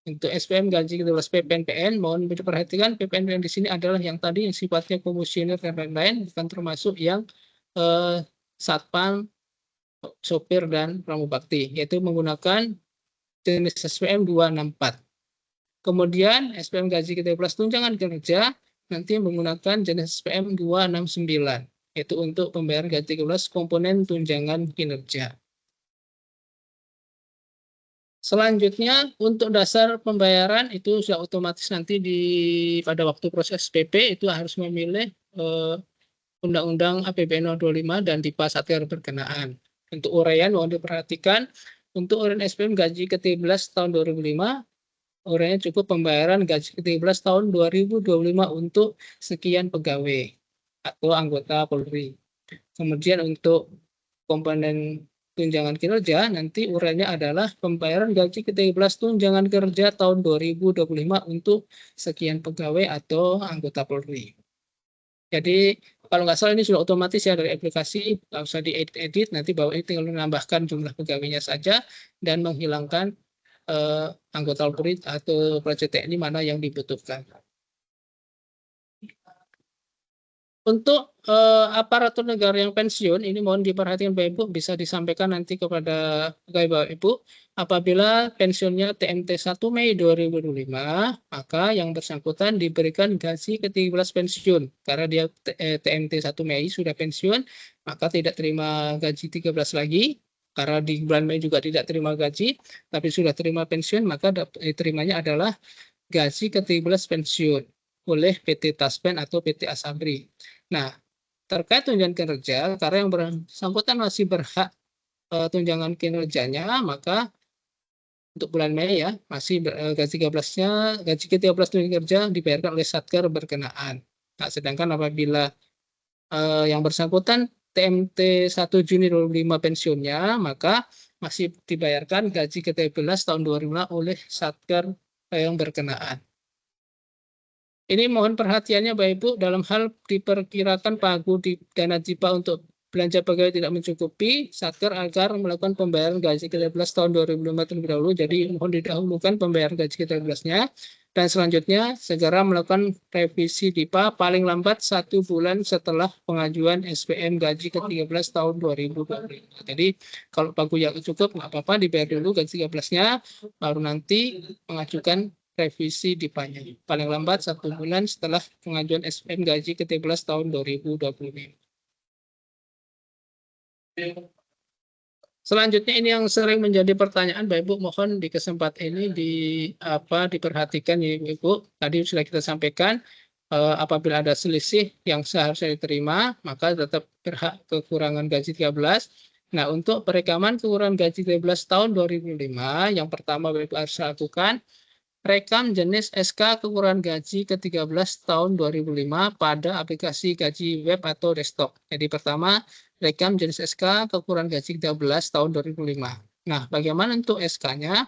Untuk SPM gaji ke-12 PPNBN, mohon diperhatikan PPNBN di sini adalah yang tadi yang sifatnya komisioner dan lain-lain, bukan termasuk yang satpam, sopir, dan pramubakti, yaitu menggunakan jenis SPM 264. Kemudian SPM gaji ke-13 tunjangan kinerja nanti menggunakan jenis SPM 269, yaitu untuk pembayaran gaji ke-13 komponen tunjangan kinerja. Selanjutnya untuk dasar pembayaran itu sudah otomatis nanti pada waktu proses PP itu harus memilih Undang-Undang APBN 25 dan DIPA Satker berkenaan. Untuk uraian mohon diperhatikan untuk uraian SPM gaji ke-13 tahun 2005 urainya cukup pembayaran gaji ke-13 tahun 2025 untuk sekian pegawai atau anggota Polri. Kemudian untuk komponen tunjangan kinerja, nanti urainya adalah pembayaran gaji ke-13 tunjangan kerja tahun 2025 untuk sekian pegawai atau anggota Polri. Jadi kalau nggak salah ini sudah otomatis ya dari aplikasi, nggak usah diedit, nanti Bapak Ibu tinggal menambahkan jumlah pegawainya saja dan menghilangkan anggota Polri atau prajurit TNI mana yang dibutuhkan. Untuk aparatur negara yang pensiun, ini mohon diperhatikan Bapak Ibu, bisa disampaikan nanti kepada Bapak Ibu, apabila pensiunnya TMT 1 Mei 2025, maka yang bersangkutan diberikan gaji ke-13 pensiun. Karena dia TMT 1 Mei sudah pensiun, maka tidak terima gaji 13 lagi. Karena di bulan Mei juga tidak terima gaji, tapi sudah terima pensiun, maka terimanya adalah gaji ke-13 pensiun oleh PT Taspen atau PT Asabri. Nah, terkait tunjangan kinerja, karena yang bersangkutan masih berhak tunjangan kinerjanya, maka untuk bulan Mei ya, masih gaji ke-13 tunjangan kerja dibayarkan oleh Satker berkenaan. Nah, sedangkan apabila yang bersangkutan TMT 1 Juni 2025 pensiunnya, maka masih dibayarkan gaji ke-13 tahun 2005 oleh Satker yang berkenaan. Ini mohon perhatiannya Bapak Ibu, dalam hal diperkirakan pagu di dana JIPA untuk belanja pegawai tidak mencukupi, Satker agar melakukan pembayaran gaji ke-13 tahun 2005 terlebih dahulu. Jadi mohon didahulukan pembayaran gaji ke-13-nya, dan selanjutnya segera melakukan revisi DIPA paling lambat 1 bulan setelah pengajuan SPM gaji ke-13 tahun 2025. Jadi kalau pagu yang cukup nggak apa-apa, dibayar dulu gaji 13-nya, baru nanti mengajukan revisi DIPA-nya. Paling lambat 1 bulan setelah pengajuan SPM gaji ke-13 tahun 2025. Selanjutnya ini yang sering menjadi pertanyaan, Bapak Ibu, mohon di kesempatan ini diperhatikan ya Ibu. Tadi sudah kita sampaikan, apabila ada selisih yang seharusnya diterima, maka tetap berhak kekurangan gaji 13. Nah, untuk perekaman kekurangan gaji 13 tahun 2005, yang pertama Bapak Ibu harus lakukan rekam jenis SK kekurangan gaji ke-13 tahun 2005 pada aplikasi gaji web atau desktop. Jadi pertama, rekam jenis SK kekurangan gaji ke-13 tahun 2005. Nah, bagaimana untuk SK-nya?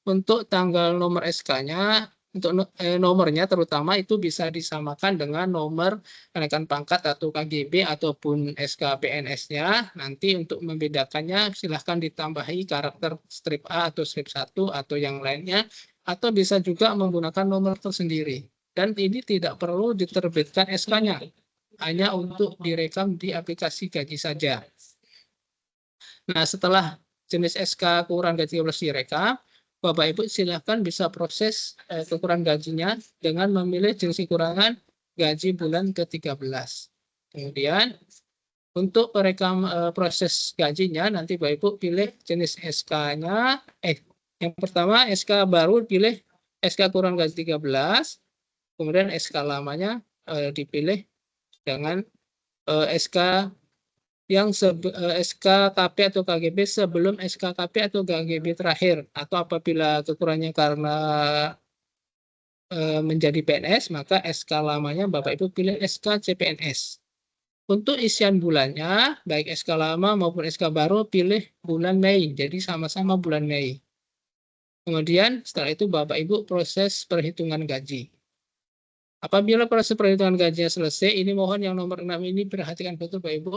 Untuk tanggal nomor SK-nya, untuk nomornya terutama itu bisa disamakan dengan nomor kenaikan pangkat atau KGB ataupun SK PNS-nya. Nanti untuk membedakannya silahkan ditambahi karakter strip A atau strip 1 atau yang lainnya, atau bisa juga menggunakan nomor tersendiri. Dan ini tidak perlu diterbitkan SK-nya, hanya untuk direkam di aplikasi gaji saja. Nah, setelah jenis SK kekurangan gaji 13 direkam, Bapak Ibu silakan bisa proses kekurangan gajinya dengan memilih jenis kekurangan gaji bulan ke-13. Kemudian untuk perekam proses gajinya, nanti Bapak Ibu pilih jenis SK-nya. Yang pertama SK baru pilih SK kurang gaji 13, kemudian SK lamanya dipilih dengan SK yang SK KP atau KGB sebelum SK KP atau KGB terakhir, atau apabila kekurangannya karena menjadi PNS, maka SK lamanya Bapak Ibu pilih SK CPNS. Untuk isian bulannya, baik SK lama maupun SK baru pilih bulan Mei, jadi sama-sama bulan Mei. Kemudian setelah itu Bapak Ibu proses perhitungan gaji. Apabila proses perhitungan gajinya selesai, ini mohon yang nomor 6 ini perhatikan betul Bapak Ibu.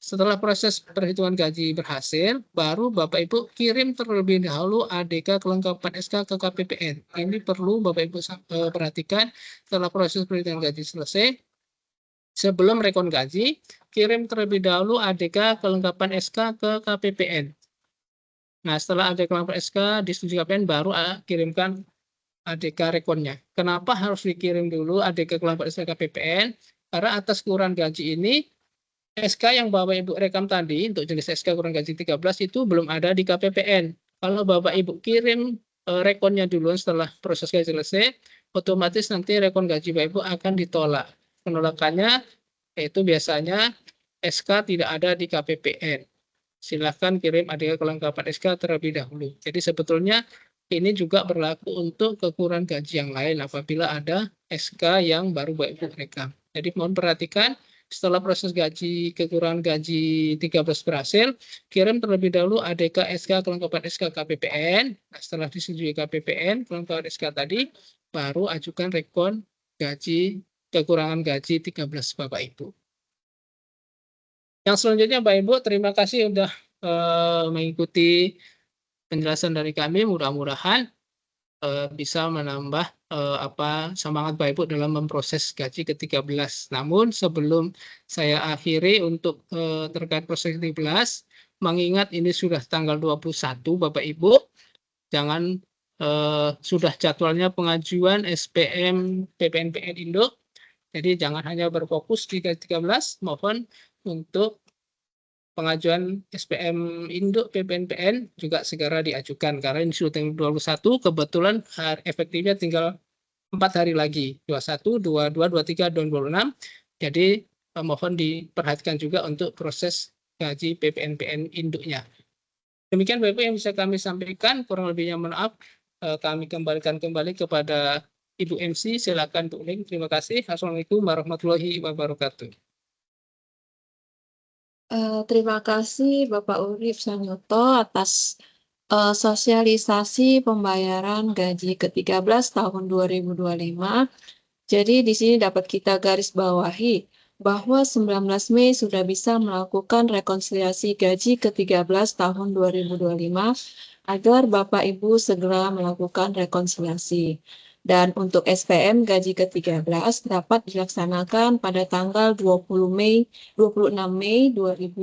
Setelah proses perhitungan gaji berhasil, baru Bapak Ibu kirim terlebih dahulu ADK kelengkapan SK ke KPPN. Ini perlu Bapak Ibu perhatikan. Setelah proses perhitungan gaji selesai, sebelum rekon gaji, kirim terlebih dahulu ADK kelengkapan SK ke KPPN. Nah, setelah ADK kelengkapan SK disetujui KPPN, baru kirimkan ADK rekonnya. Kenapa harus dikirim dulu ADK kelengkapan SK KPPN? Karena atas kekurangan gaji ini, SK yang Bapak Ibu rekam tadi, untuk jenis SK kurang gaji 13 itu belum ada di KPPN. Kalau Bapak Ibu kirim rekonnya dulu setelah proses gaji selesai, otomatis nanti rekon gaji Bapak Ibu akan ditolak. Penolakannya itu biasanya SK tidak ada di KPPN. Silahkan kirim ADK kelengkapan SK terlebih dahulu. Jadi sebetulnya Ini juga berlaku untuk kekurangan gaji yang lain apabila ada SK yang baru Bapak Ibu rekam. Jadi mohon perhatikan, setelah proses kekurangan gaji 13 berhasil, kirim terlebih dahulu ADK SK kelengkapan SK KPPN. Nah, setelah disetujui KPPN kelengkapan SK tadi, baru ajukan rekon kekurangan gaji 13 Bapak Ibu. Yang selanjutnya Bapak Ibu, terima kasih sudah mengikuti penjelasan dari kami. Mudah-mudahan bisa menambah semangat Bapak Ibu dalam memproses gaji ke-13. Namun sebelum saya akhiri untuk terkait proses ke-13, mengingat ini sudah tanggal 21 Bapak Ibu, jangan sudah jadwalnya pengajuan SPM PPNPN Induk. Jadi jangan hanya berfokus di gaji 13, mohon untuk pengajuan SPM Induk PPNPN juga segera diajukan karena ini sudah tanggal 21, kebetulan efektifnya tinggal 4 hari lagi, 21, 22, 23, dan 26. Jadi mohon diperhatikan juga untuk proses gaji PPNPN Induknya. Demikian Bapak Ibu yang bisa kami sampaikan, kurang lebihnya maaf. Kami kembalikan kembali kepada Ibu MC, silakan untuk link. Terima kasih. Assalamualaikum warahmatullahi wabarakatuh. Terima kasih Bapak Urip Sanyoto atas sosialisasi pembayaran gaji ke-13 tahun 2025. Jadi di sini dapat kita garis bawahi bahwa 19 Mei sudah bisa melakukan rekonsiliasi gaji ke-13 tahun 2025 agar Bapak Ibu segera melakukan rekonsiliasi. Dan untuk SPM gaji ke-13 dapat dilaksanakan pada tanggal 26 Mei 2025.